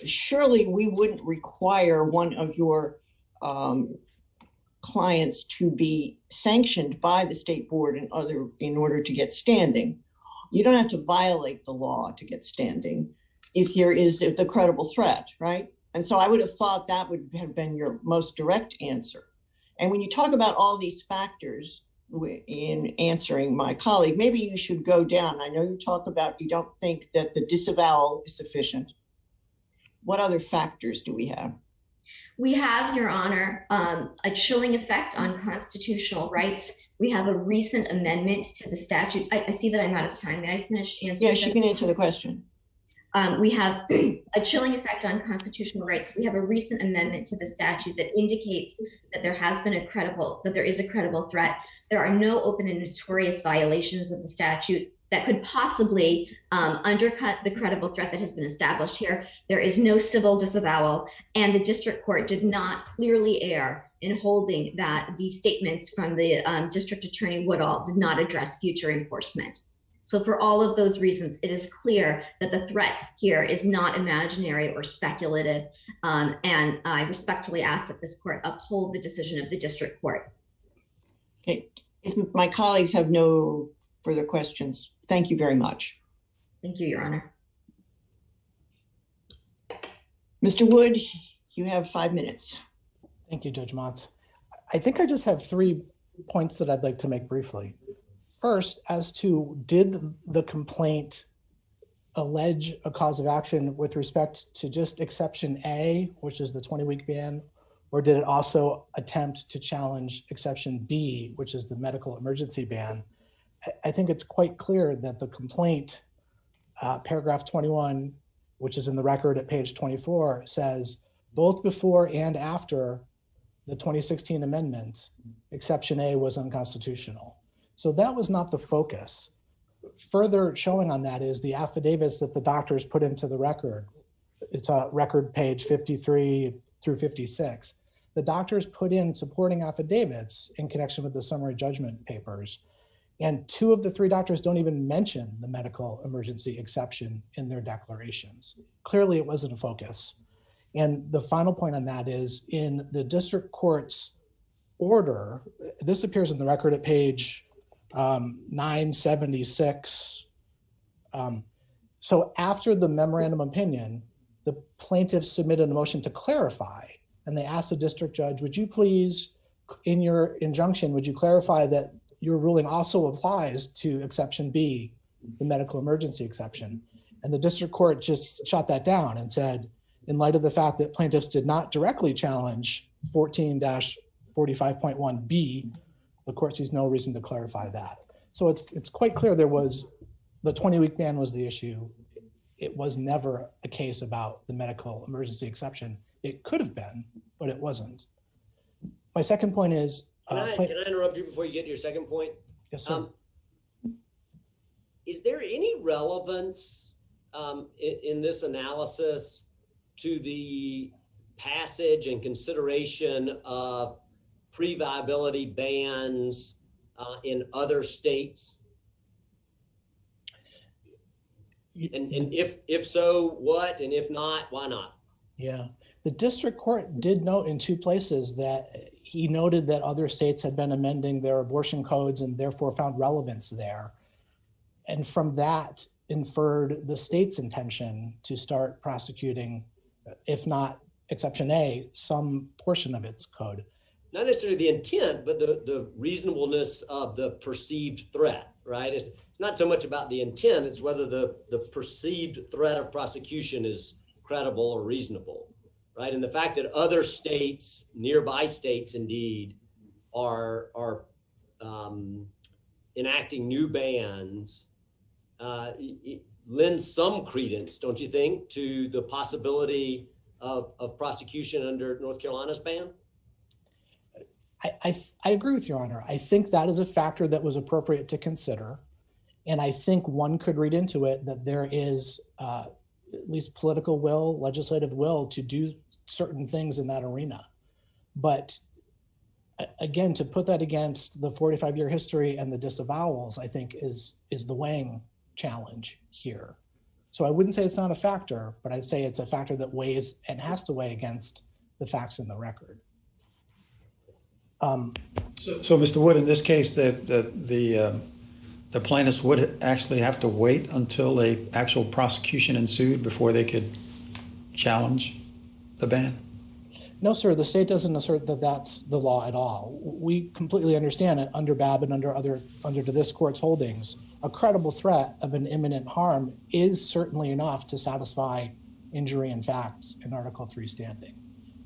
B: Surely we wouldn't require one of your clients to be sanctioned by the state board in order to get standing. You don't have to violate the law to get standing if there is the credible threat, right? And so I would have thought that would have been your most direct answer. And when you talk about all these factors in answering my colleague, maybe you should go down. I know you talk about you don't think that the disavowal is sufficient. What other factors do we have?
F: We have, Your Honor, a chilling effect on constitutional rights. We have a recent amendment to the statute. I see that I'm out of time. May I finish answering?
B: Yes, you can answer the question.
F: We have a chilling effect on constitutional rights. We have a recent amendment to the statute that indicates that there is a credible threat. There are no open and notorious violations of the statute that could possibly undercut the credible threat that has been established here. There is no civil disavowal, and the district court did not clearly err in holding that the statements from the district attorney Woodall did not address future enforcement. So for all of those reasons, it is clear that the threat here is not imaginary or speculative, and I respectfully ask that this court uphold the decision of the district court.
B: Okay, if my colleagues have no further questions, thank you very much.
F: Thank you, Your Honor.
B: Mr. Wood, you have 5 minutes.
C: Thank you, Judge Motz. I think I just have 3 points that I'd like to make briefly. First, as to did the complaint allege a cause of action with respect to just exception A, which is the 20-week ban, or did it also attempt to challenge exception B, which is the medical emergency ban? I think it's quite clear that the complaint, paragraph 21, which is in the record at page 24, says both before and after the 2016 amendment, exception A was unconstitutional. So that was not the focus. further showing on that is the affidavits that the doctors put into the record. It's a record page 53 through 56. The doctors put in supporting affidavits in connection with the summary judgment papers. And 2 of the 3 doctors don't even mention the medical emergency exception in their declarations. Clearly, it wasn't a focus. And the final point on that is in the district court's order, this appears in the record at page 976. So after the memorandum opinion, the plaintiffs submitted a motion to clarify, and they asked the district judge, would you please, in your injunction, would you clarify that your ruling also applies to exception B, the medical emergency exception? And the district court just shot that down and said, in light of the fact that plaintiffs did not directly challenge 14-45.1B, the court sees no reason to clarify that. So it's quite clear there was, the 20-week ban was the issue. It was never a case about the medical emergency exception. It could have been, but it wasn't. My second point is—
E: Can I interrupt you before you get to your second point?
C: Yes, sir.
E: Is there any relevance in this analysis to the passage and consideration of pre-viability bans in other states? And if so, what? And if not, why not?
C: Yeah, the district court did note in 2 places that he noted that other states had been amending their abortion codes and therefore found relevance there. And from that inferred the state's intention to start prosecuting, if not exception A, some portion of its code.
E: Not necessarily the intent, but the reasonableness of the perceived threat, right? It's not so much about the intent, it's whether the perceived threat of prosecution is credible or reasonable, right? And the fact that other states, nearby states indeed, are enacting new bans lends some credence, don't you think, to the possibility of prosecution under North Carolina's ban?
C: I agree with Your Honor. I think that is a factor that was appropriate to consider. And I think one could read into it that there is at least political will, legislative will to do certain things in that arena. But again, to put that against the 45-year history and the disavowals, I think is the weighing challenge here. So I wouldn't say it's not a factor, but I'd say it's a factor that weighs and has to weigh against the facts in the record.
D: So Mr. Wood, in this case, the plaintiffs would actually have to wait until a actual prosecution ensued before they could challenge the ban?
C: No, sir, the state doesn't assert that that's the law at all. We completely understand it under BAB and under this court's holdings. A credible threat of an imminent harm is certainly enough to satisfy injury in fact in Article 3 standing.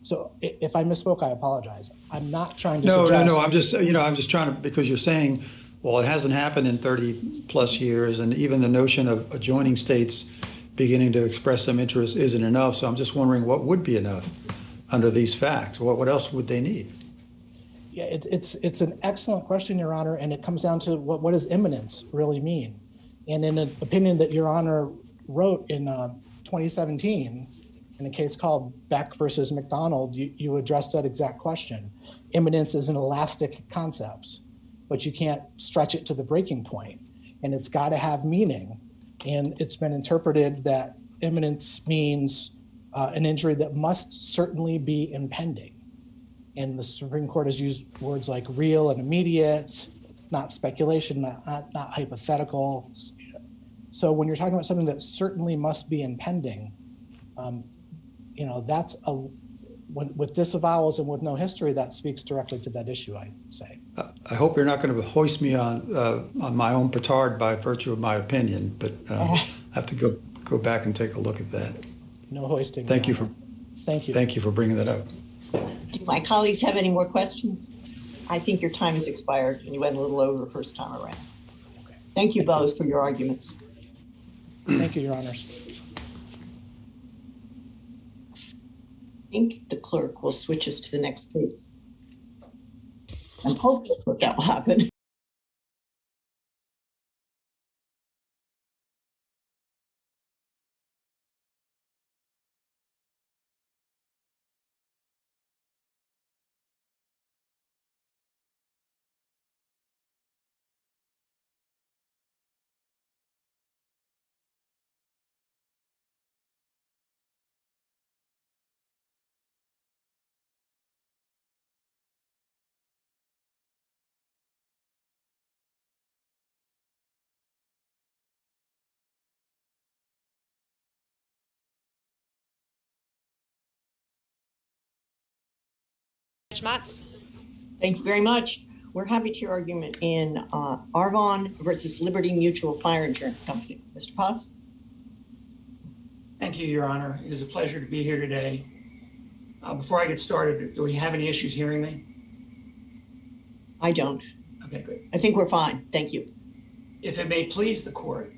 C: So if I misspoke, I apologize. I'm not trying to suggest—
D: No, I'm just trying to, because you're saying, well, it hasn't happened in 30 plus years, and even the notion of adjoining states beginning to express some interest isn't enough. So I'm just wondering what would be enough under these facts. What else would they need?
C: Yeah, it's an excellent question, Your Honor, and it comes down to what does imminence really mean? And in an opinion that Your Honor wrote in 2017, in a case called Beck versus McDonald, you addressed that exact question. Imminence is an elastic concept, but you can't stretch it to the breaking point, and it's got to have meaning. And it's been interpreted that imminence means an injury that must certainly be impending. And the Supreme Court has used words like real and immediate, not speculation, not hypothetical. So when you're talking about something that certainly must be impending, that's with disavowals and with no history, that speaks directly to that issue, I'd say.
D: I hope you're not going to hoist me on my own petard by virtue of my opinion, but I have to go back and take a look at that.
C: No hoisting.
D: Thank you for bringing that up.
B: Do my colleagues have any more questions? I think your time has expired and you went a little over the first time around.
C: Okay.
B: Thank you both for your arguments.
C: Thank you, Your Honors.
B: I think the clerk will switch us to the next case. I'm hoping that will happen.
G: Judge Motz.
B: Thank you very much. We're happy to hear argument in Arvon versus Liberty Mutual Fire Insurance Company. Mr. Potts?
H: Thank you, Your Honor. It is a pleasure to be here today. Before I get started, do we have any issues hearing me?
B: I don't.
H: Okay, good.
B: I think we're fine. Thank you.
H: If it may please the court,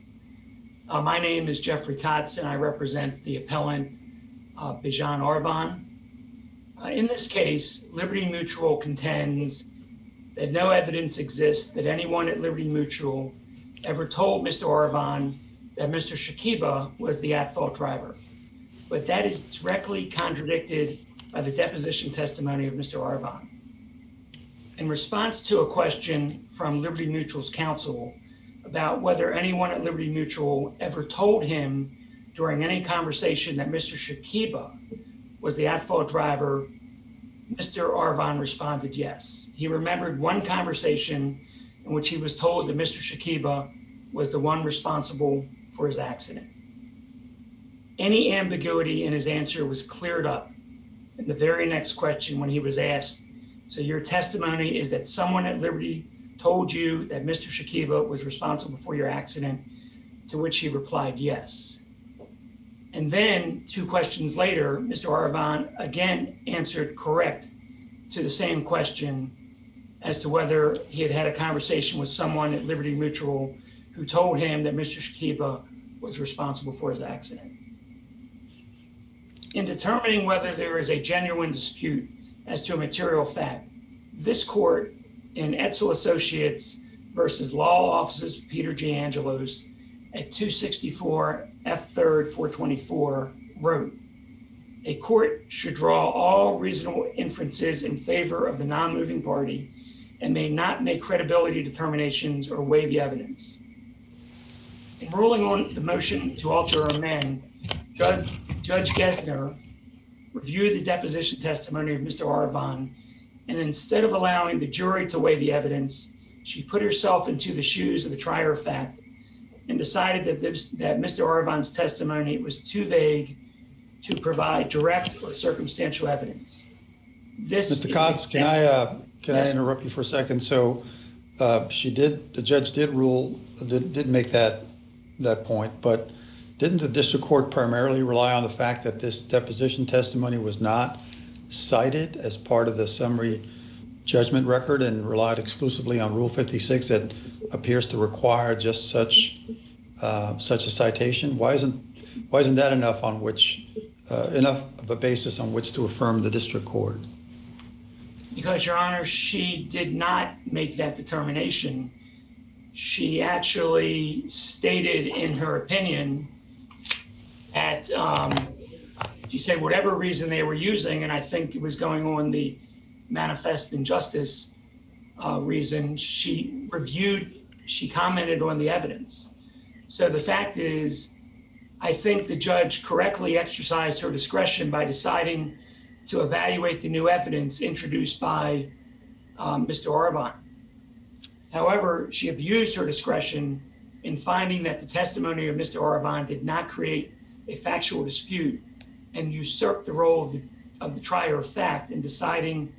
H: my name is Jeffrey Kotz and I represent the appellant Bijan Arvon. In this case, Liberty Mutual contends that no evidence exists that anyone at Liberty Mutual ever told Mr. Arvon that Mr. Shakiba was the at-fault driver. But that is directly contradicted by the deposition testimony of Mr. Arvon. In response to a question from Liberty Mutual's counsel about whether anyone at Liberty Mutual ever told him during any conversation that Mr. Shakiba was the at-fault driver, Mr. Arvon responded yes. He remembered one conversation in which he was told that Mr. Shakiba was the one responsible for his accident. Any ambiguity in his answer was cleared up in the very next question when he was asked, so your testimony is that someone at Liberty told you that Mr. Shakiba was responsible for your accident, to which he replied yes. And then 2 questions later, Mr. Arvon again answered correct to the same question as to whether he had had a conversation with someone at Liberty Mutual who told him that Mr. Shakiba was responsible for his accident. In determining whether there is a genuine dispute as to a material fact, this court in Etzel Associates versus Law Offices of Peter J. Angelos at 264 F3rd 424 wrote, a court should draw all reasonable inferences in favor of the non-moving party and may not make credibility determinations or weigh the evidence. In ruling on the motion to alter or amend, Judge Gessner reviewed the deposition testimony of Mr. Arvon, and instead of allowing the jury to weigh the evidence, she put herself into the shoes of the trier of fact and decided that Mr. Arvon's testimony was too vague to provide direct or circumstantial evidence.
D: Mr. Kotz, can I interrupt you for a second? So the judge did make that point, but didn't the district court primarily rely on the fact that this deposition testimony was not cited as part of the summary judgment record and relied exclusively on Rule 56 that appears to require just such a citation? Why isn't that enough of a basis on which to affirm the district court?
H: Because, Your Honor, she did not make that determination. She actually stated in her opinion that she said whatever reason they were using, and I think it was going on the manifest injustice reason, she commented on the evidence. So the fact is, I think the judge correctly exercised her discretion by deciding to evaluate the new evidence introduced by Mr. Arvon. However, she abused her discretion in finding that the testimony of Mr. Arvon did not create a factual dispute and usurped the role of the trier of fact in deciding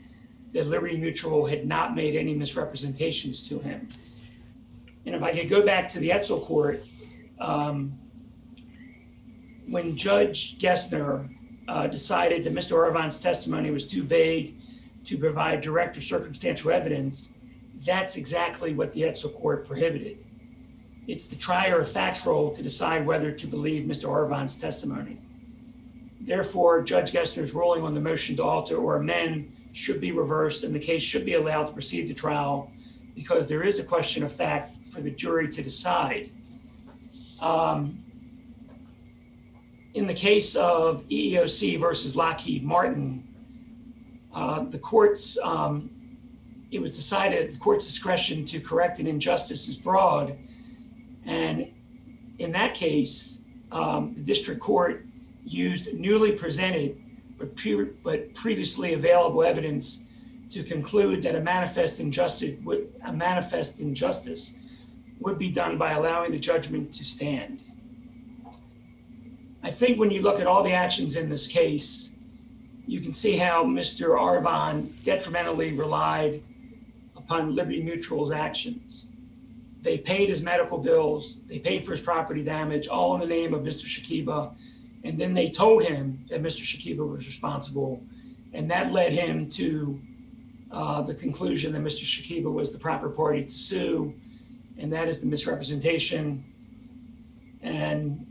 H: that Liberty Mutual had not made any misrepresentations to him. And if I could go back to the Etzel court, when Judge Gessner decided that Mr. Arvon's testimony was too vague to provide direct or circumstantial evidence, that's exactly what the Etzel court prohibited. It's the trier of fact role to decide whether to believe Mr. Arvon's testimony. Therefore, Judge Gessner's ruling on the motion to alter or amend should be reversed and the case should be allowed to proceed to trial because there is a question of fact for the jury to decide. In the case of EEOC versus Lockheed Martin, it was decided at the court's discretion to correct an injustice is broad. And in that case, the district court used newly presented but previously available evidence to conclude that a manifest injustice would be done by allowing the judgment to stand. I think when you look at all the actions in this case, you can see how Mr. Arvon detrimentally relied upon Liberty Mutual's actions. They paid his medical bills, they paid for his property damage, all in the name of Mr. Shakiba. And then they told him that Mr. Shakiba was responsible. And that led him to the conclusion that Mr. Shakiba was the proper party to sue. And that is the misrepresentation. And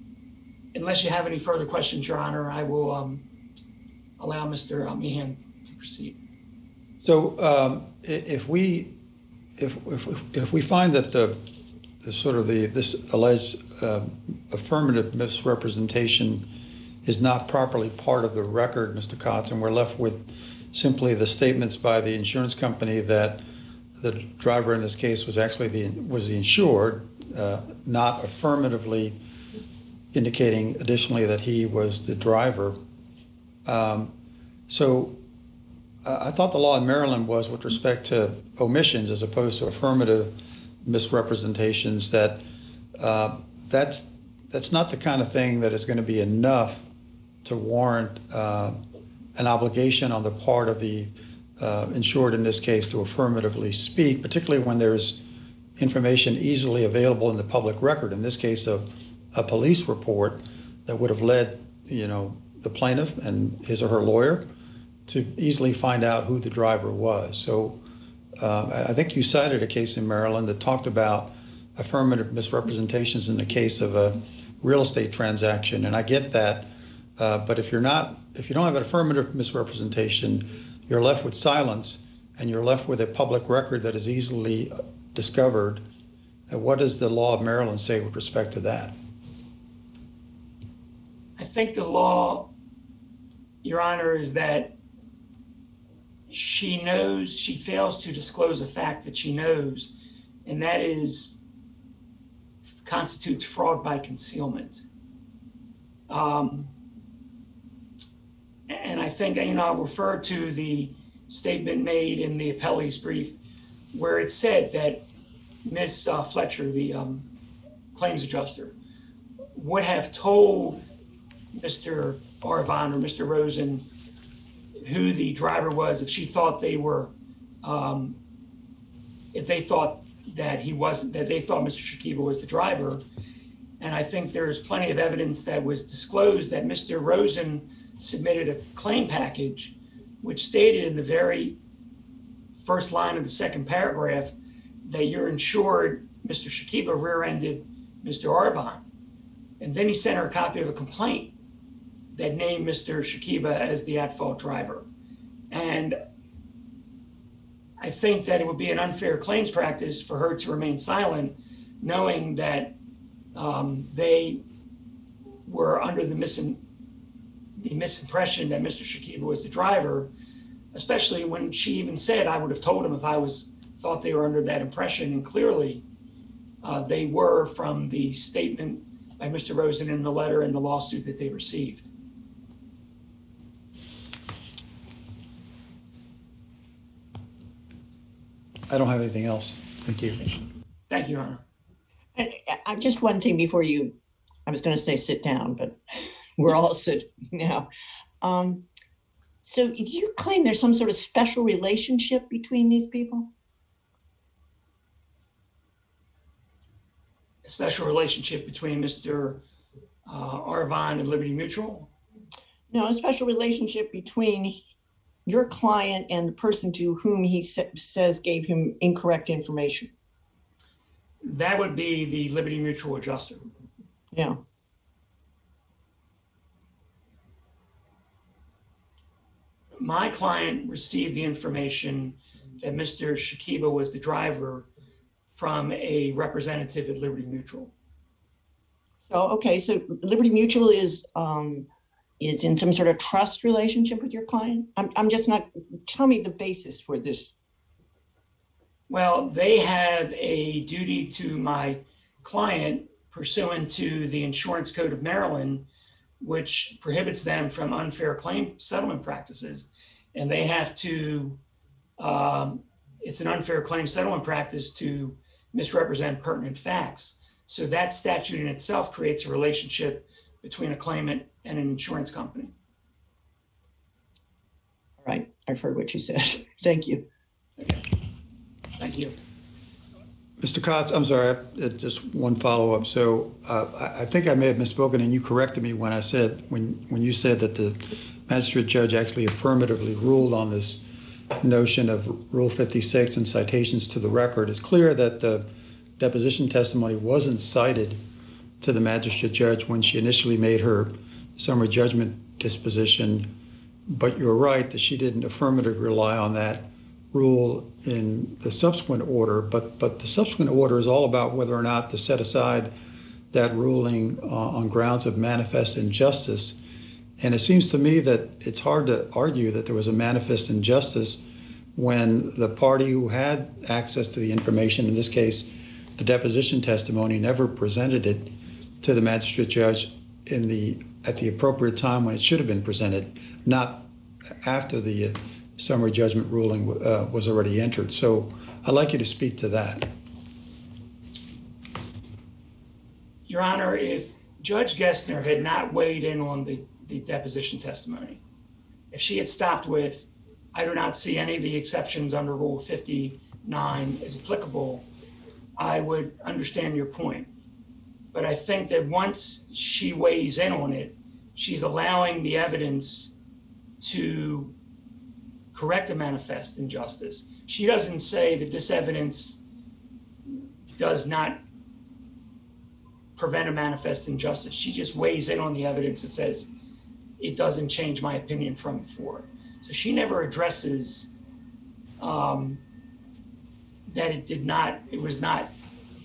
H: unless you have any further questions, Your Honor, I will allow Mr. Meehan to proceed.
D: So if we find that this alleged affirmative misrepresentation is not properly part of the record, Mr. Kotz, and we're left with simply the statements by the insurance company that the driver in this case was actually the insured, not affirmatively indicating additionally that he was the driver. So I thought the law in Maryland was, with respect to omissions as opposed to affirmative misrepresentations, that that's not the kind of thing that is going to be enough to warrant an obligation on the part of the insured in this case to affirmatively speak, particularly when there's information easily available in the public record. In this case, a police report that would have led, the plaintiff and his or her lawyer to easily find out who the driver was. So I think you cited a case in Maryland that talked about affirmative misrepresentations in the case of a real estate transaction, and I get that. But if you don't have an affirmative misrepresentation, you're left with silence, and you're left with a public record that is easily discovered. And what does the law of Maryland say with respect to that?
H: I think the law, Your Honor, is that she fails to disclose a fact that she knows, and that constitutes fraud by concealment. And I think, I'll refer to the statement made in the appellee's brief where it said that Ms. Fletcher, the claims adjuster, would have told Mr. Arvon or Mr. Rosen who the driver was if she thought they were, if they thought that he wasn't, that they thought Mr. Shakiba was the driver. And I think there's plenty of evidence that was disclosed that Mr. Rosen submitted a claim package which stated in the very first line of the second paragraph that you're insured Mr. Shakiba rear-ended Mr. Arvon. And then he sent her a copy of a complaint that named Mr. Shakiba as the at-fault driver. And I think that it would be an unfair claims practice for her to remain silent, knowing that they were under the misimpression that Mr. Shakiba was the driver, especially when she even said, I would have told him if I thought they were under that impression. And clearly they were, from the statement by Mr. Rosen in the letter and the lawsuit that they received.
D: I don't have anything else. Thank you.
H: Thank you, Your Honor.
B: And just one thing before I was going to say sit down, but we're all sitting now. So do you claim there's some sort of special relationship between these people?
H: A special relationship between Mr. Arvon and Liberty Mutual?
B: No, a special relationship between your client and the person to whom he says gave him incorrect information.
H: That would be the Liberty Mutual adjuster.
B: Yeah.
H: My client received the information that Mr. Shakiba was the driver from a representative at Liberty Mutual.
B: So, okay, so Liberty Mutual is in some sort of trust relationship with your client? I'm just not, tell me the basis for this.
H: Well, they have a duty to my client pursuant to the Insurance Code of Maryland, which prohibits them from unfair claim settlement practices. And they have to, it's an unfair claim settlement practice to misrepresent pertinent facts. So that statute in itself creates a relationship between a claimant and an insurance company.
B: I've heard what you said. Thank you.
H: Thank you.
D: Mr. Kotz, I'm sorry, just one follow-up. So I think I may have misspoken, and you corrected me when I said, when you said that the magistrate judge actually affirmatively ruled on this notion of Rule 56 and citations to the record. It's clear that the deposition testimony wasn't cited to the magistrate judge when she initially made her summary judgment disposition, but you're right that she didn't affirmatively rely on that rule in the subsequent order, but the subsequent order is all about whether or not to set aside that ruling on grounds of manifest injustice. And it seems to me that it's hard to argue that there was a manifest injustice when the party who had access to the information, in this case, the deposition testimony, never presented it to the magistrate judge at the appropriate time when it should have been presented, not after the summary judgment ruling was already entered. So I'd like you to speak to that.
H: Your Honor, if Judge Gessner had not weighed in on the deposition testimony, if she had stopped with, I do not see any of the exceptions under Rule 59 as applicable, I would understand your point. But I think that once she weighs in on it, she's allowing the evidence to correct a manifest injustice. She doesn't say that this evidence does not prevent a manifest injustice. She just weighs in on the evidence that says it doesn't change my opinion from before. So she never addresses that it was not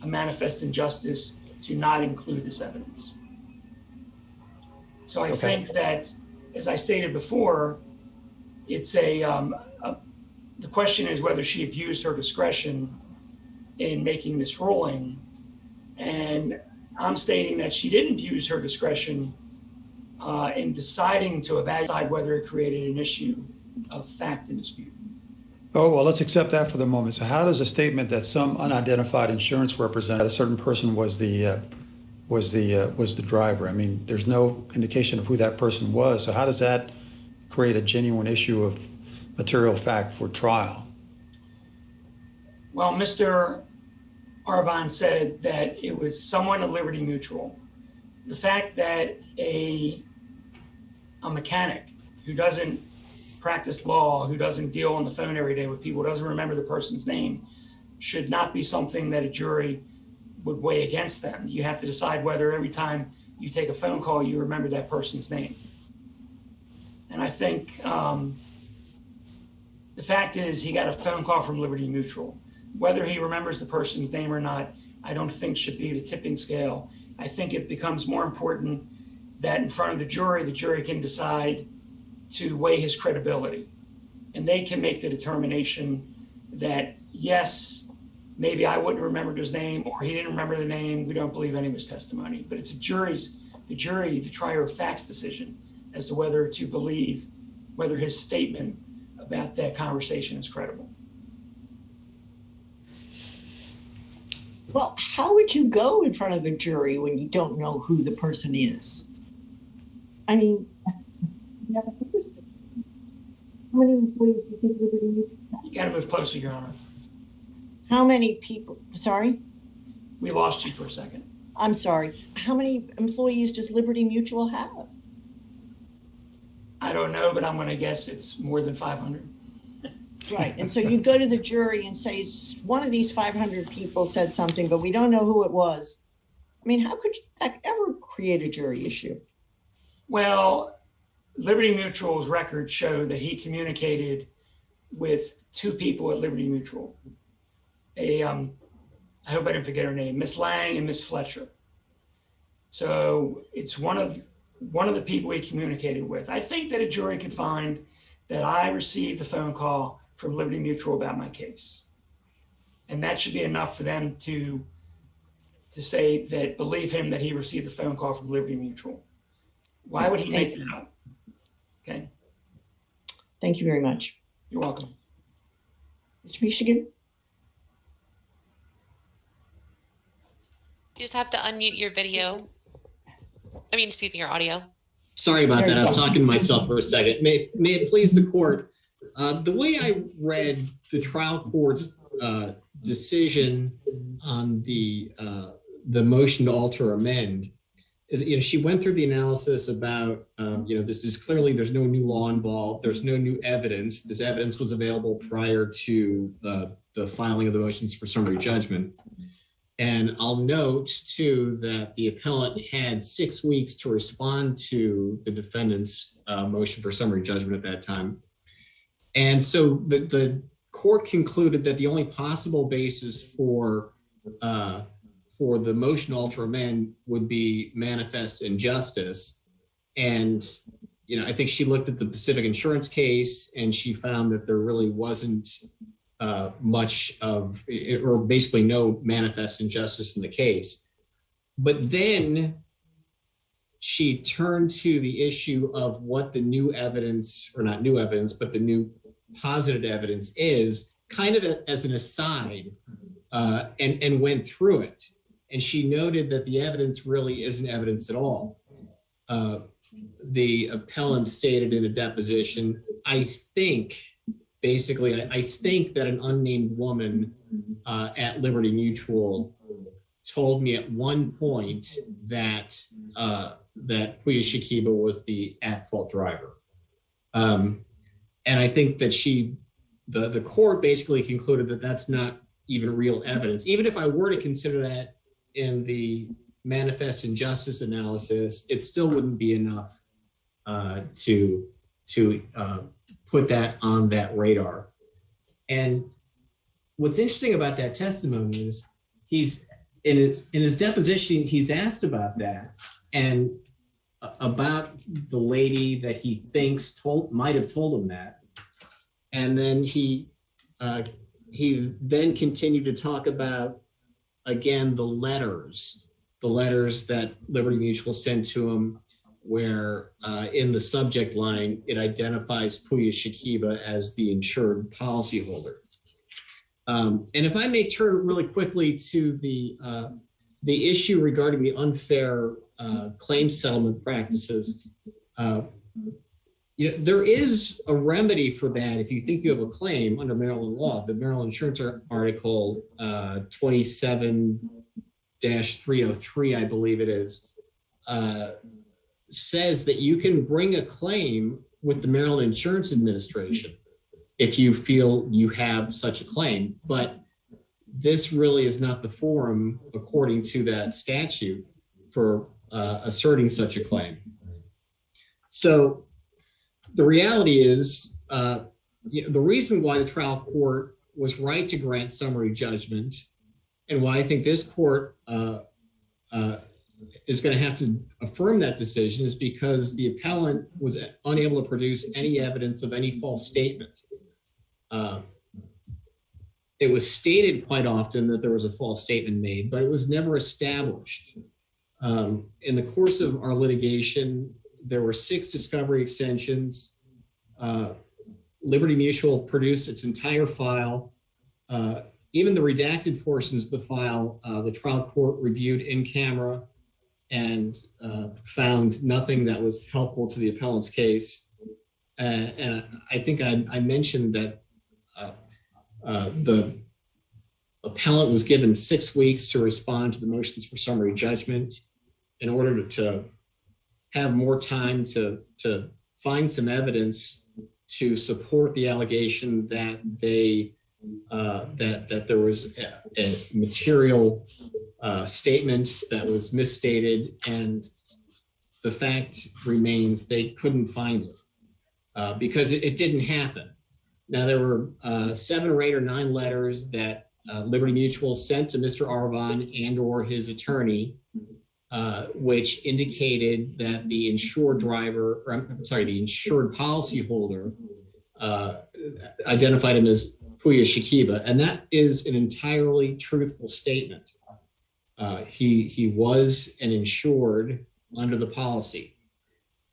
H: a manifest injustice to not include this evidence. So I think that, as I stated before, it's the question is whether she abused her discretion in making this ruling. And I'm stating that she didn't abuse her discretion in deciding to evaluate whether it created an issue of fact and dispute.
D: Oh, well, let's accept that for the moment. So how does a statement that some unidentified insurance representative, a certain person was the driver? I mean, there's no indication of who that person was. So how does that create a genuine issue of material fact for trial?
H: Well, Mr. Arvon said that it was someone at Liberty Mutual. The fact that a mechanic who doesn't practice law, who doesn't deal on the phone every day with people, doesn't remember the person's name, should not be something that a jury would weigh against them. You have to decide whether every time you take a phone call, you remember that person's name. And I think the fact is he got a phone call from Liberty Mutual. Whether he remembers the person's name or not, I don't think should be the tipping scale. I think it becomes more important that in front of the jury can decide to weigh his credibility. And they can make the determination that, yes, maybe I wouldn't have remembered his name, or he didn't remember the name. We don't believe any of his testimony. But it's the trier of facts decision as to whether to believe whether his statement about that conversation is credible.
B: Well, how would you go in front of a jury when you don't know who the person is? I mean, how many employees do you think Liberty Mutual has?
H: You got to move closer, Your Honor.
B: How many people, sorry?
H: We lost you for a second.
B: I'm sorry. How many employees does Liberty Mutual have?
H: I don't know, but I'm going to guess it's more than 500.
B: Right. And so you go to the jury and say, one of these 500 people said something, but we don't know who it was. I mean, how could that ever create a jury issue?
H: Well, Liberty Mutual's records show that he communicated with two people at Liberty Mutual. I hope I didn't forget her name, Miss Lang and Miss Fletcher. So it's one of the people he communicated with. I think that a jury could find that I received a phone call from Liberty Mutual about my case. And that should be enough for them to say that, believe him that he received a phone call from Liberty Mutual. Why would he make that up? Okay.
B: Thank you very much.
H: You're welcome.
B: Mr. Michigan?
G: You just have to unmute your video. Excuse me, your audio.
I: Sorry about that. I was talking to myself for a second. May it please the court. The way I read the trial court's decision on the motion to alter or amend is, she went through the analysis about, this is clearly, there's no new law involved, there's no new evidence. This evidence was available prior to the filing of the motions for summary judgment. And I'll note too that the appellant had 6 weeks to respond to the defendant's motion for summary judgment at that time. And so the court concluded that the only possible basis for the motion to alter or amend would be manifest injustice. And, I think she looked at the Pacific Insurance case and she found that there really wasn't much of, or basically no manifest injustice in the case. But then she turned to the issue of what the new evidence, or not new evidence, but the new positive evidence is, kind of as an aside, and went through it. And she noted that the evidence really isn't evidence at all. The appellant stated in a deposition, I think that an unnamed woman at Liberty Mutual told me at one point that Puya Shakiba was the at-fault driver. And I think that the court basically concluded that that's not even real evidence. Even if I were to consider that in the manifest injustice analysis, it still wouldn't be enough to put that on that radar. And what's interesting about that testimony is he's in his deposition, he's asked about that and about the lady that he thinks might have told him that. And then he then continued to talk about, again, the letters that Liberty Mutual sent to him, where in the subject line, it identifies Puya Shakiba as the insured policyholder. And if I may turn really quickly to the issue regarding the unfair claim settlement practices, there is a remedy for that if you think you have a claim under Maryland law. The Maryland Insurance Article 27-303, I believe it is, says that you can bring a claim with the Maryland Insurance Administration if you feel you have such a claim. But this really is not the forum, according to that statute, for asserting such a claim. So the reality is, the reason why the trial court was right to grant summary judgment, and why I think this court is going to have to affirm that decision, is because the appellant was unable to produce any evidence of any false statement. It was stated quite often that there was a false statement made, but it was never established. In the course of our litigation, there were 6 discovery extensions. Liberty Mutual produced its entire file. Even the redacted portions of the file, the trial court reviewed in camera and found nothing that was helpful to the appellant's case. And I think I mentioned that the appellant was given 6 weeks to respond to the motions for summary judgment in order to have more time to find some evidence to support the allegation that that there was a material statement that was misstated, and the fact remains they couldn't find it because it didn't happen. Now, there were 7 or 8 or 9 letters that Liberty Mutual sent to Mr. Arvon and or his attorney, which indicated that the insured driver, or I'm sorry, the insured policyholder identified him as Puya Shakiba, and that is an entirely truthful statement. He was an insured under the policy.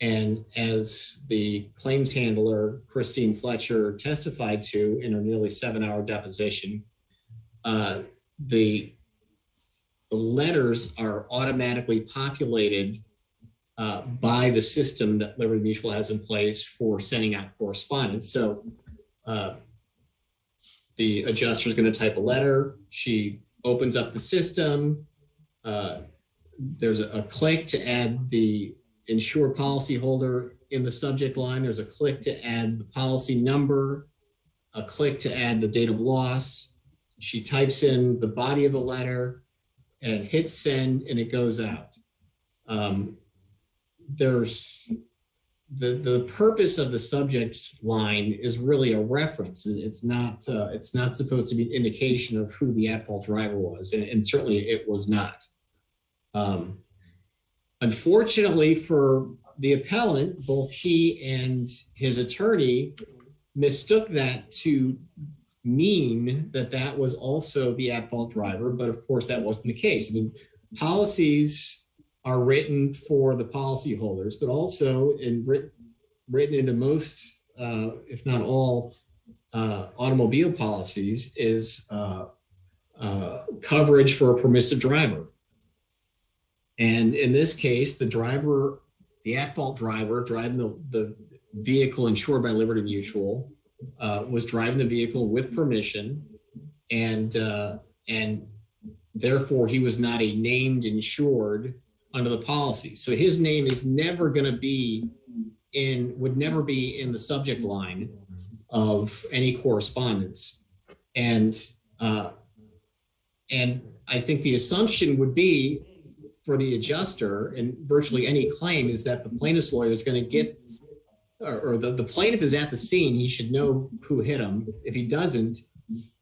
I: And as the claims handler, Christine Fletcher, testified to in her nearly 7-hour deposition, the letters are automatically populated by the system that Liberty Mutual has in place for sending out correspondence. So the adjuster is going to type a letter. She opens up the system. There's a click to add the insured policyholder in the subject line. There's a click to add the policy number, a click to add the date of loss. She types in the body of the letter and hits send, and it goes out. There's the purpose of the subject line is really a reference. It's not supposed to be an indication of who the at-fault driver was, and certainly it was not. Unfortunately for the appellant, both he and his attorney mistook that to mean that that was also the at-fault driver, but of course that wasn't the case. I mean, policies are written for the policyholders, but also written into most, if not all, automobile policies is coverage for a permissive driver. And in this case, the at-fault driver driving the vehicle insured by Liberty Mutual was driving the vehicle with permission, and therefore he was not a named insured under the policy. So his name is never going to be would never be in the subject line of any correspondence. And I think the assumption would be for the adjuster and virtually any claim is that the plaintiff's lawyer is going to get, or the plaintiff is at the scene, he should know who hit him. If he doesn't,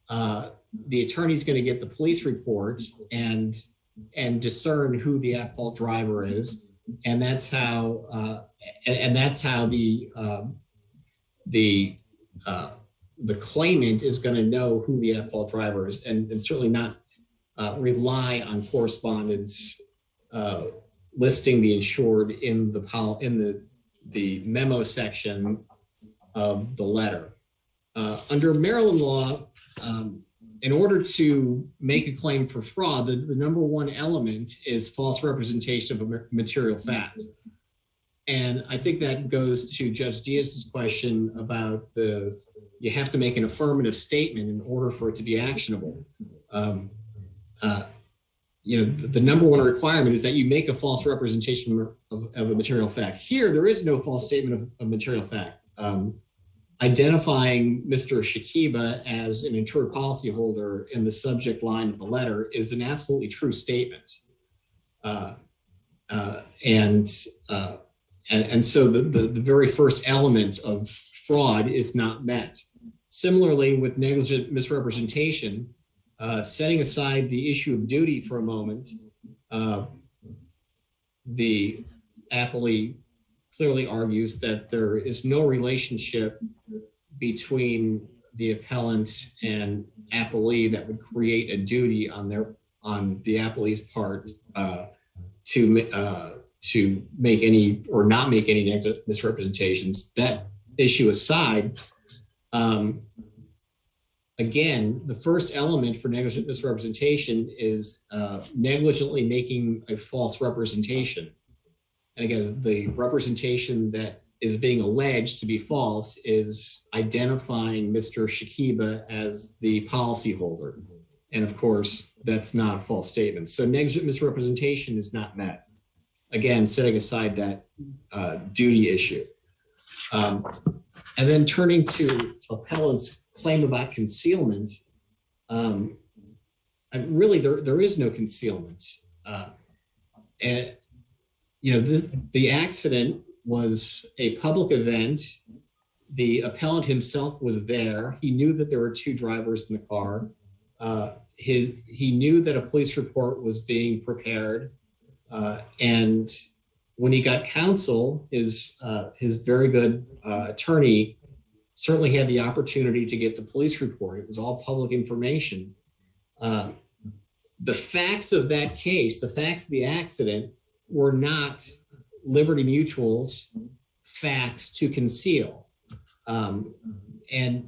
I: the attorney's going to get the police report and discern who the at-fault driver is, and that's how the claimant is going to know who the at-fault driver is, and certainly not rely on correspondence listing the insured in the memo section of the letter. Under Maryland law, in order to make a claim for fraud, the number one element is false representation of a material fact. And I think that goes to Judge Diaz's question about you have to make an affirmative statement in order for it to be actionable. The number one requirement is that you make a false representation of a material fact. Here, there is no false statement of material fact. Identifying Mr. Shakiba as an insured policyholder in the subject line of the letter is an absolutely true statement. And so the very first element of fraud is not met. Similarly, with negligent misrepresentation, setting aside the issue of duty for a moment, the appellee clearly argues that there is no relationship between the appellant and appellee that would create a duty on the appellee's part to make any or not make any negligent misrepresentations. That issue aside, again, the first element for negligent misrepresentation is negligently making a false representation. And again, the representation that is being alleged to be false is identifying Mr. Shakiba as the policyholder. And of course, that's not a false statement. So negligent misrepresentation is not met. Again, setting aside that duty issue. And then turning to appellant's claim about concealment, really there is no concealment. And the accident was a public event. The appellant himself was there. He knew that there were two drivers in the car. He knew that a police report was being prepared. And when he got counsel, his very good attorney certainly had the opportunity to get the police report. It was all public information. The facts of that case, the facts of the accident, were not Liberty Mutual's facts to conceal. And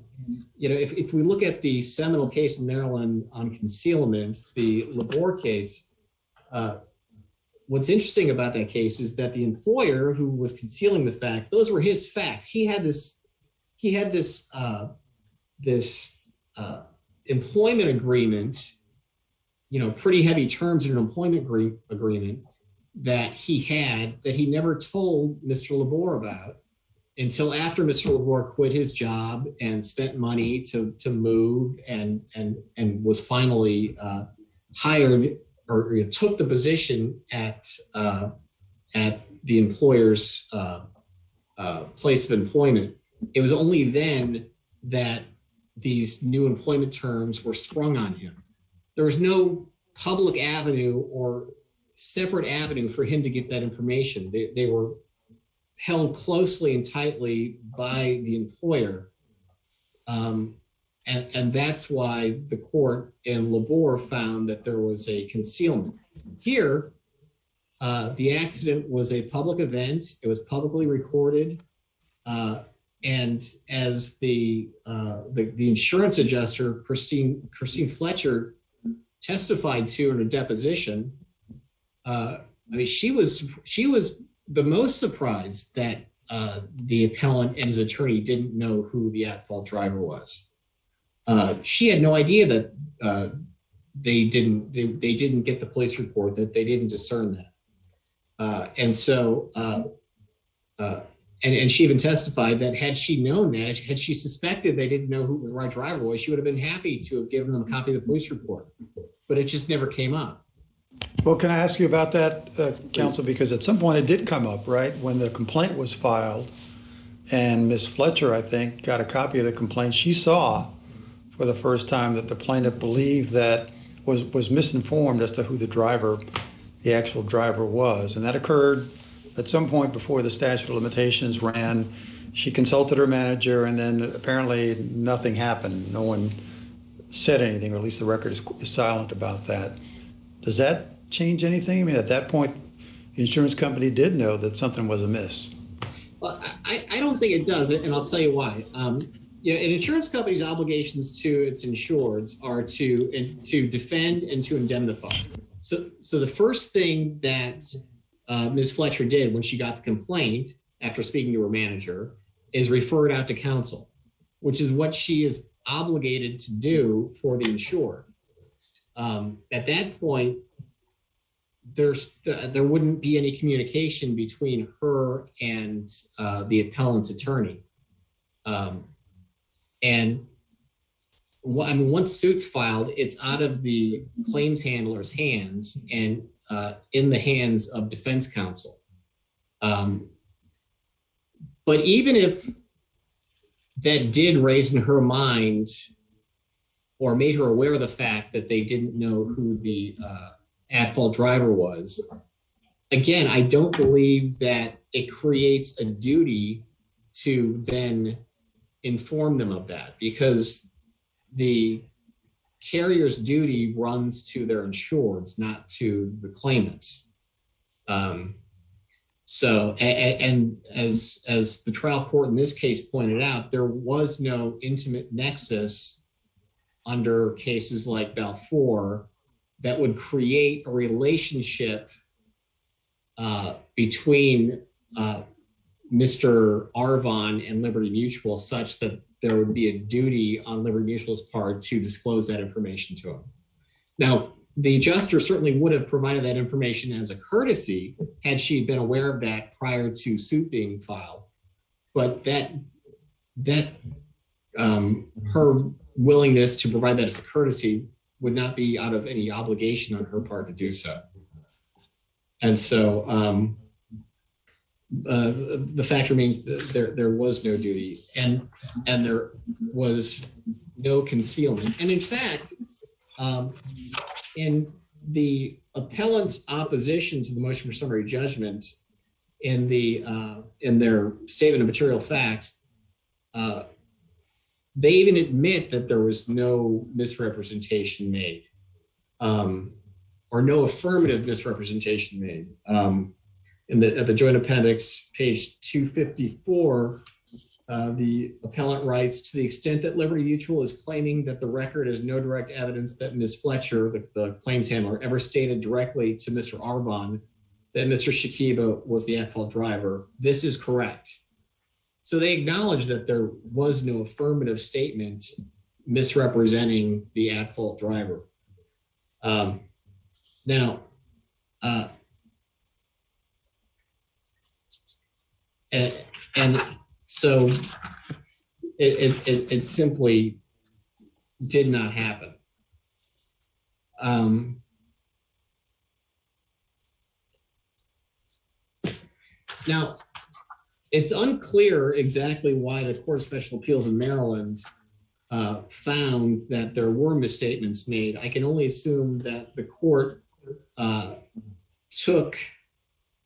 I: if we look at the seminal case in Maryland on concealment, the Labor case, what's interesting about that case is that the employer who was concealing the facts, those were his facts. He had this this employment agreement, pretty heavy terms in an employment agreement that he never told Mr. Labor about until after Mr. Labor quit his job and spent money to move and was finally hired or took the position at the employer's place of employment. It was only then that these new employment terms were sprung on him. There was no public avenue or separate avenue for him to get that information. They were held closely and tightly by the employer. And that's why the court in Labor found that there was a concealment. Here, the accident was a public event. It was publicly recorded. And as the insurance adjuster, Christine Fletcher, testified to in a deposition, she was the most surprised that the appellant and his attorney didn't know who the at-fault driver was. She had no idea that they didn't get the police report, that they didn't discern that. And she even testified that had she known that, had she suspected they didn't know who the right driver was, she would have been happy to have given them a copy of the police report. But it just never came up.
D: Well, can I ask you about that, counsel? Because at some point it did come up, right? When the complaint was filed and Ms. Fletcher, I think, got a copy of the complaint, she saw for the first time that the plaintiff believed that was misinformed as to who the actual driver was. And that occurred at some point before the statute of limitations ran. She consulted her manager, and then apparently nothing happened. No one said anything, or at least the record is silent about that. Does that change anything? I mean, at that point, the insurance company did know that something was amiss.
I: Well, I don't think it does, and I'll tell you why. An insurance company's obligations to its insureds are to defend and to indemnify. So the first thing that Ms. Fletcher did when she got the complaint after speaking to her manager is refer it out to counsel, which is what she is obligated to do for the insured. At that point, there wouldn't be any communication between her and the appellant's attorney. Once suit's filed, it's out of the claims handler's hands and in the hands of defense counsel. But even if that did raise in her mind or made her aware of the fact that they didn't know who the at-fault driver was, again, I don't believe that it creates a duty to then inform them of that, because the carrier's duty runs to their insureds, not to the claimants. And as the trial court in this case pointed out, there was no intimate nexus under cases like Balfour that would create a relationship between Mr. Arvon and Liberty Mutual such that there would be a duty on Liberty Mutual's part to disclose that information to him. Now, the adjuster certainly would have provided that information as a courtesy had she been aware of that prior to suit being filed. But her willingness to provide that as a courtesy would not be out of any obligation on her part to do so. And so the fact remains that there was no duty and there was no concealment. And in fact, in the appellant's opposition to the motion for summary judgment, in their statement of material facts, they even admit that there was no misrepresentation made, or no affirmative misrepresentation made. At the joint appendix, page 254, the appellant writes, to the extent that Liberty Mutual is claiming that the record is no direct evidence that Ms. Fletcher, the claims handler, ever stated directly to Mr. Arbon that Mr. Shakiba was the at-fault driver, this is correct. So they acknowledge that there was no affirmative statement misrepresenting the at-fault driver. Now, and so it simply did not happen. Now, it's unclear exactly why the Court of Special Appeals in Maryland found that there were misstatements made. I can only assume that the court took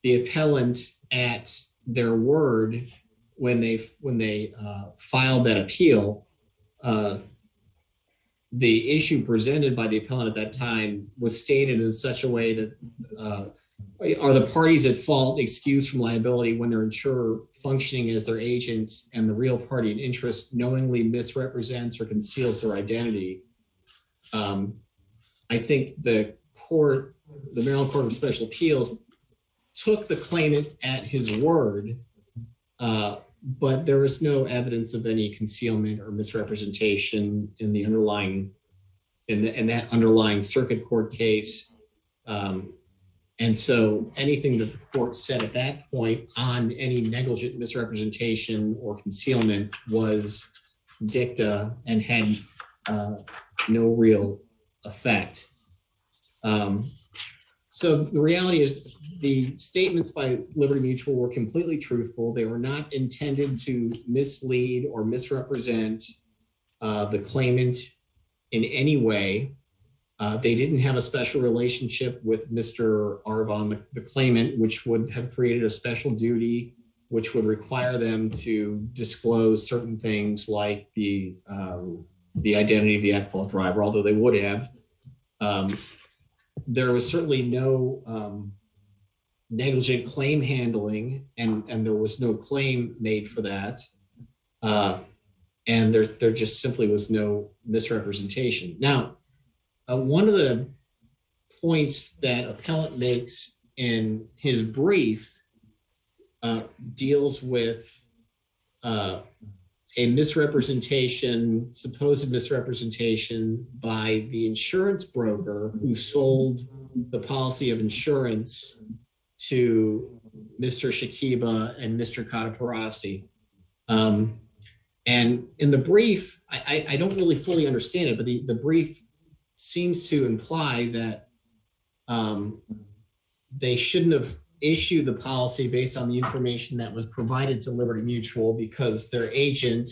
I: the appellant at their word when they filed that appeal. The issue presented by the appellant at that time was stated in such a way that are the parties at fault excused from liability when their insurer functioning as their agent and the real party in interest knowingly misrepresents or conceals their identity? I think the Maryland Court of Special Appeals took the claimant at his word, but there was no evidence of any concealment or misrepresentation in the underlying, in that underlying circuit court case. And so anything that the court said at that point on any negligent misrepresentation or concealment was dicta and had no real effect. So the reality is the statements by Liberty Mutual were completely truthful. They were not intended to mislead or misrepresent the claimant in any way. They didn't have a special relationship with Mr. Arvon, the claimant, which would have created a special duty, which would require them to disclose certain things like the identity of the at-fault driver, although they would have. There was certainly no negligent claim handling, and there was no claim made for that. And there just simply was no misrepresentation. Now, one of the points that appellant makes in his brief deals with a misrepresentation, supposed misrepresentation by the insurance broker who sold the policy of insurance to Mr. Shakiba and Mr. Kataparasti. And in the brief, I don't really fully understand it, but the brief seems to imply that they shouldn't have issued the policy based on the information that was provided to Liberty Mutual because their agent,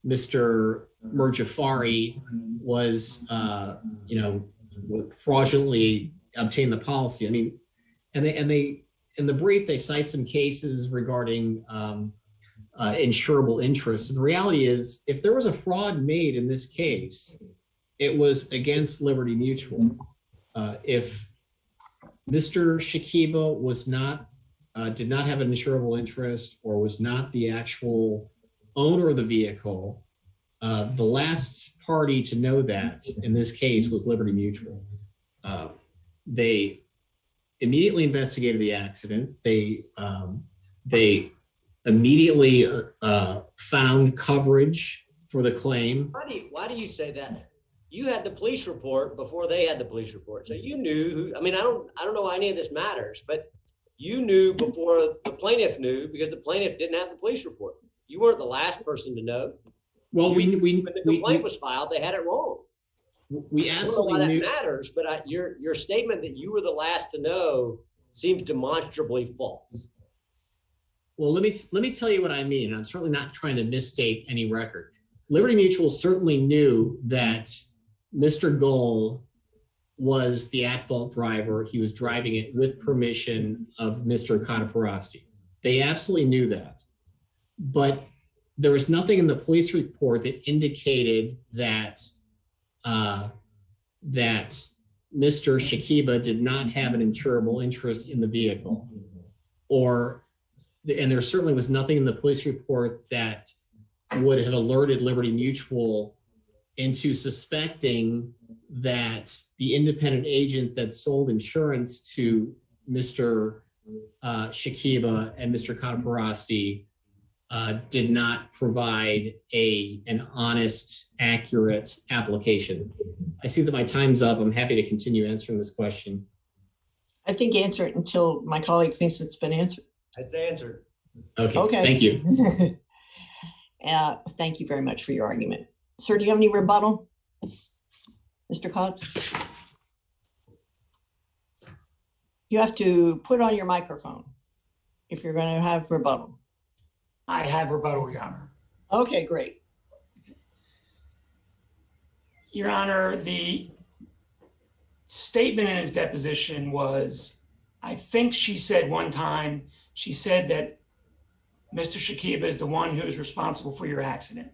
I: Mr. Murjafari, was, fraudulently obtained the policy. I mean, and they in the brief, they cite some cases regarding insurable interest. The reality is, if there was a fraud made in this case, it was against Liberty Mutual. If Mr. Shakiba was not, did not have an insurable interest or was not the actual owner of the vehicle, the last party to know that in this case was Liberty Mutual. They immediately investigated the accident. They immediately found coverage for the claim.
E: Why do you say that? You had the police report before they had the police report. So you knew who, I mean, I don't know why any of this matters, but you knew before the plaintiff knew because the plaintiff didn't have the police report. You weren't the last person to know.
I: Well,
E: when the complaint was filed, they had it wrong.
I: We absolutely
E: knew.
I: That
E: matters, but your statement that you were the last to know seems demonstrably false.
I: Well, let me tell you what I mean. I'm certainly not trying to misstate any record. Liberty Mutual certainly knew that Mr. Gold was the at-fault driver. He was driving it with permission of Mr. Kataparasti. They absolutely knew that. But there was nothing in the police report that indicated that that Mr. Shakiba did not have an insurable interest in the vehicle. And there certainly was nothing in the police report that would have alerted Liberty Mutual into suspecting that the independent agent that sold insurance to Mr. Shakiba and Mr. Kataparasti did not provide an honest, accurate application. I see that my time's up. I'm happy to continue answering this question.
B: I think answer it until my colleague thinks it's been answered.
E: It's answered.
I: Okay. Thank you.
B: Thank you very much for your argument. Sir, do you have any rebuttal? Mr. Cox? You have to put on your microphone if you're going to have rebuttal.
H: I have rebuttal, Your Honor.
B: Okay, great.
H: Your Honor, the statement in his deposition was, I think she said one time, she said that Mr. Shakiba is the one who is responsible for your accident.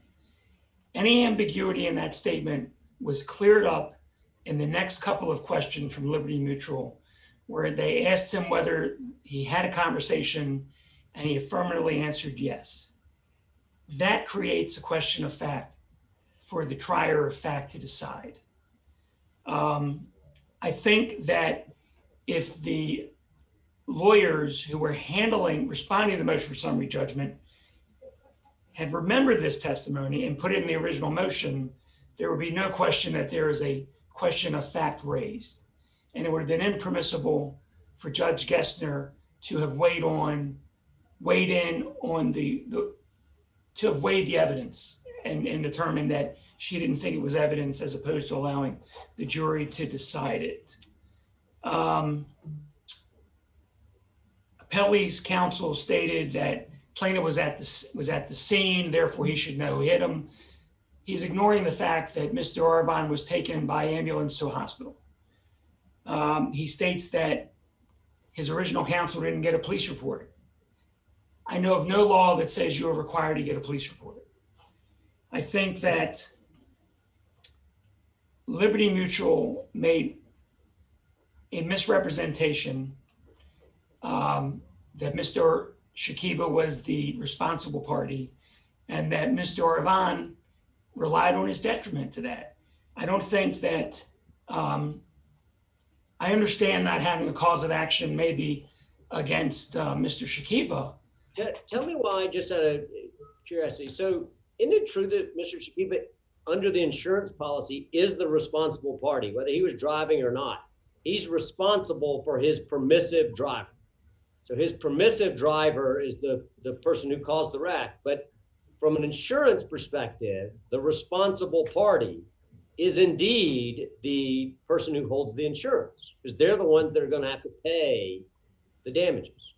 H: Any ambiguity in that statement was cleared up in the next couple of questions from Liberty Mutual, where they asked him whether he had a conversation, and he affirmatively answered yes. That creates a question of fact for the trier of fact to decide. I think that if the lawyers who were responding to the motion for summary judgment had remembered this testimony and put it in the original motion, there would be no question that there is a question of fact raised. And it would have been impermissible for Judge Gessner to have weighed the evidence and determined that she didn't think it was evidence, as opposed to allowing the jury to decide it. Appellee's counsel stated that plaintiff was at the scene, therefore he should know who hit him. He's ignoring the fact that Mr. Arvon was taken by ambulance to a hospital. He states that his original counsel didn't get a police report. I know of no law that says you are required to get a police report. I think that Liberty Mutual made a misrepresentation that Mr. Shakiba was the responsible party, and that Mr. Arvon relied on his detriment to that. I don't think that, I understand not having a cause of action maybe against Mr. Shakiba.
E: Tell me why, just out of curiosity. So isn't it true that Mr. Shakiba, under the insurance policy, is the responsible party, whether he was driving or not? He's responsible for his permissive driver. So his permissive driver is the person who caused the wreck. But from an insurance perspective, the responsible party is indeed the person who holds the insurance, because they're the ones that are going to have to pay the damages.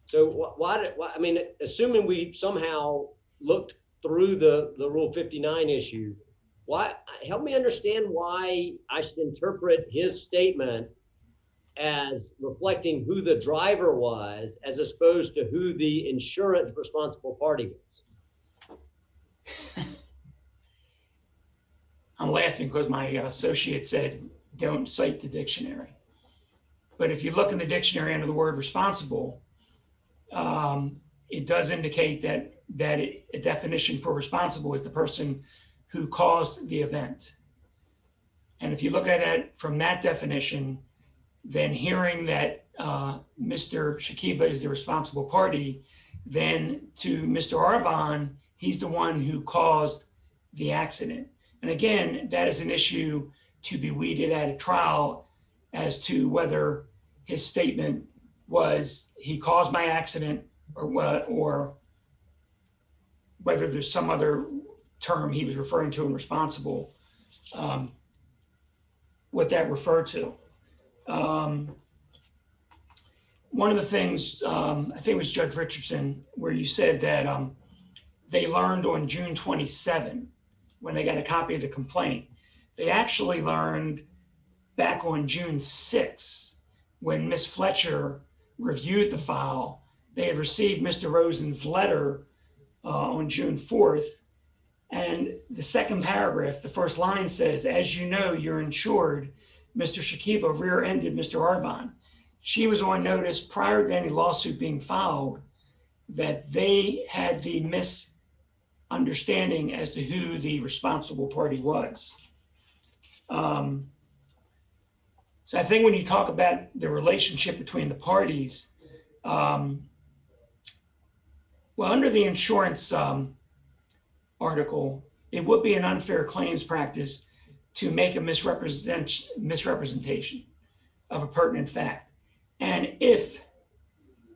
E: So I mean, assuming we somehow looked through the Rule 59 issue, help me understand why I should interpret his statement as reflecting who the driver was, as opposed to who the insurance responsible party was.
H: I'm laughing because my associate said, don't cite the dictionary. But if you look in the dictionary under the word responsible, it does indicate that a definition for responsible is the person who caused the event. And if you look at it from that definition, then hearing that Mr. Shakiba is the responsible party, then to Mr. Arvon, he's the one who caused the accident. And again, that is an issue to be weeded at a trial as to whether his statement was he caused my accident or what, or whether there's some other term he was referring to in responsible, what that referred to. One of the things, I think it was Judge Richardson, where you said that they learned on June 27, when they got a copy of the complaint. They actually learned back on June 6, when Ms. Fletcher reviewed the file. They had received Mr. Rosen's letter on June 4th. And the second paragraph, the first line says, as you know, you're insured, Mr. Shakiba rear-ended Mr. Arvon. She was on notice prior to any lawsuit being filed that they had the misunderstanding as to who the responsible party was. So I think when you talk about the relationship between the parties, Well, under the insurance article, it would be an unfair claims practice to make a misrepresentation of a pertinent fact. And if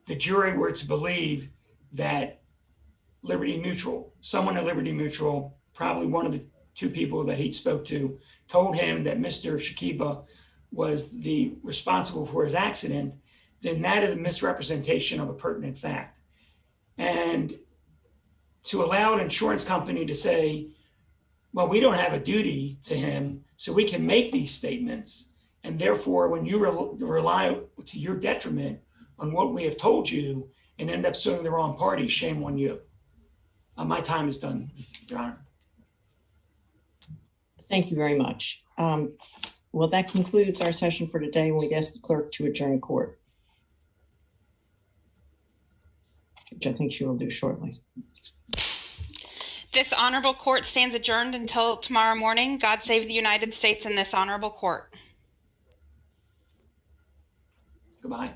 H: the jury were to believe that Liberty Mutual, someone at Liberty Mutual, probably one of the two people that he spoke to, told him that Mr. Shakiba was the responsible for his accident, then that is a misrepresentation of a pertinent fact. And to allow an insurance company to say, well, we don't have a duty to him, so we can make these statements. And therefore, when you rely to your detriment on what we have told you and end up suing the wrong party, shame on you. My time is done, Your Honor.
B: Thank you very much. Well, that concludes our session for today, and we'd ask the clerk to adjourn court, which I think she will do shortly.
A: This honorable court stands adjourned until tomorrow morning. God save the United States and this honorable court.
H: Goodbye.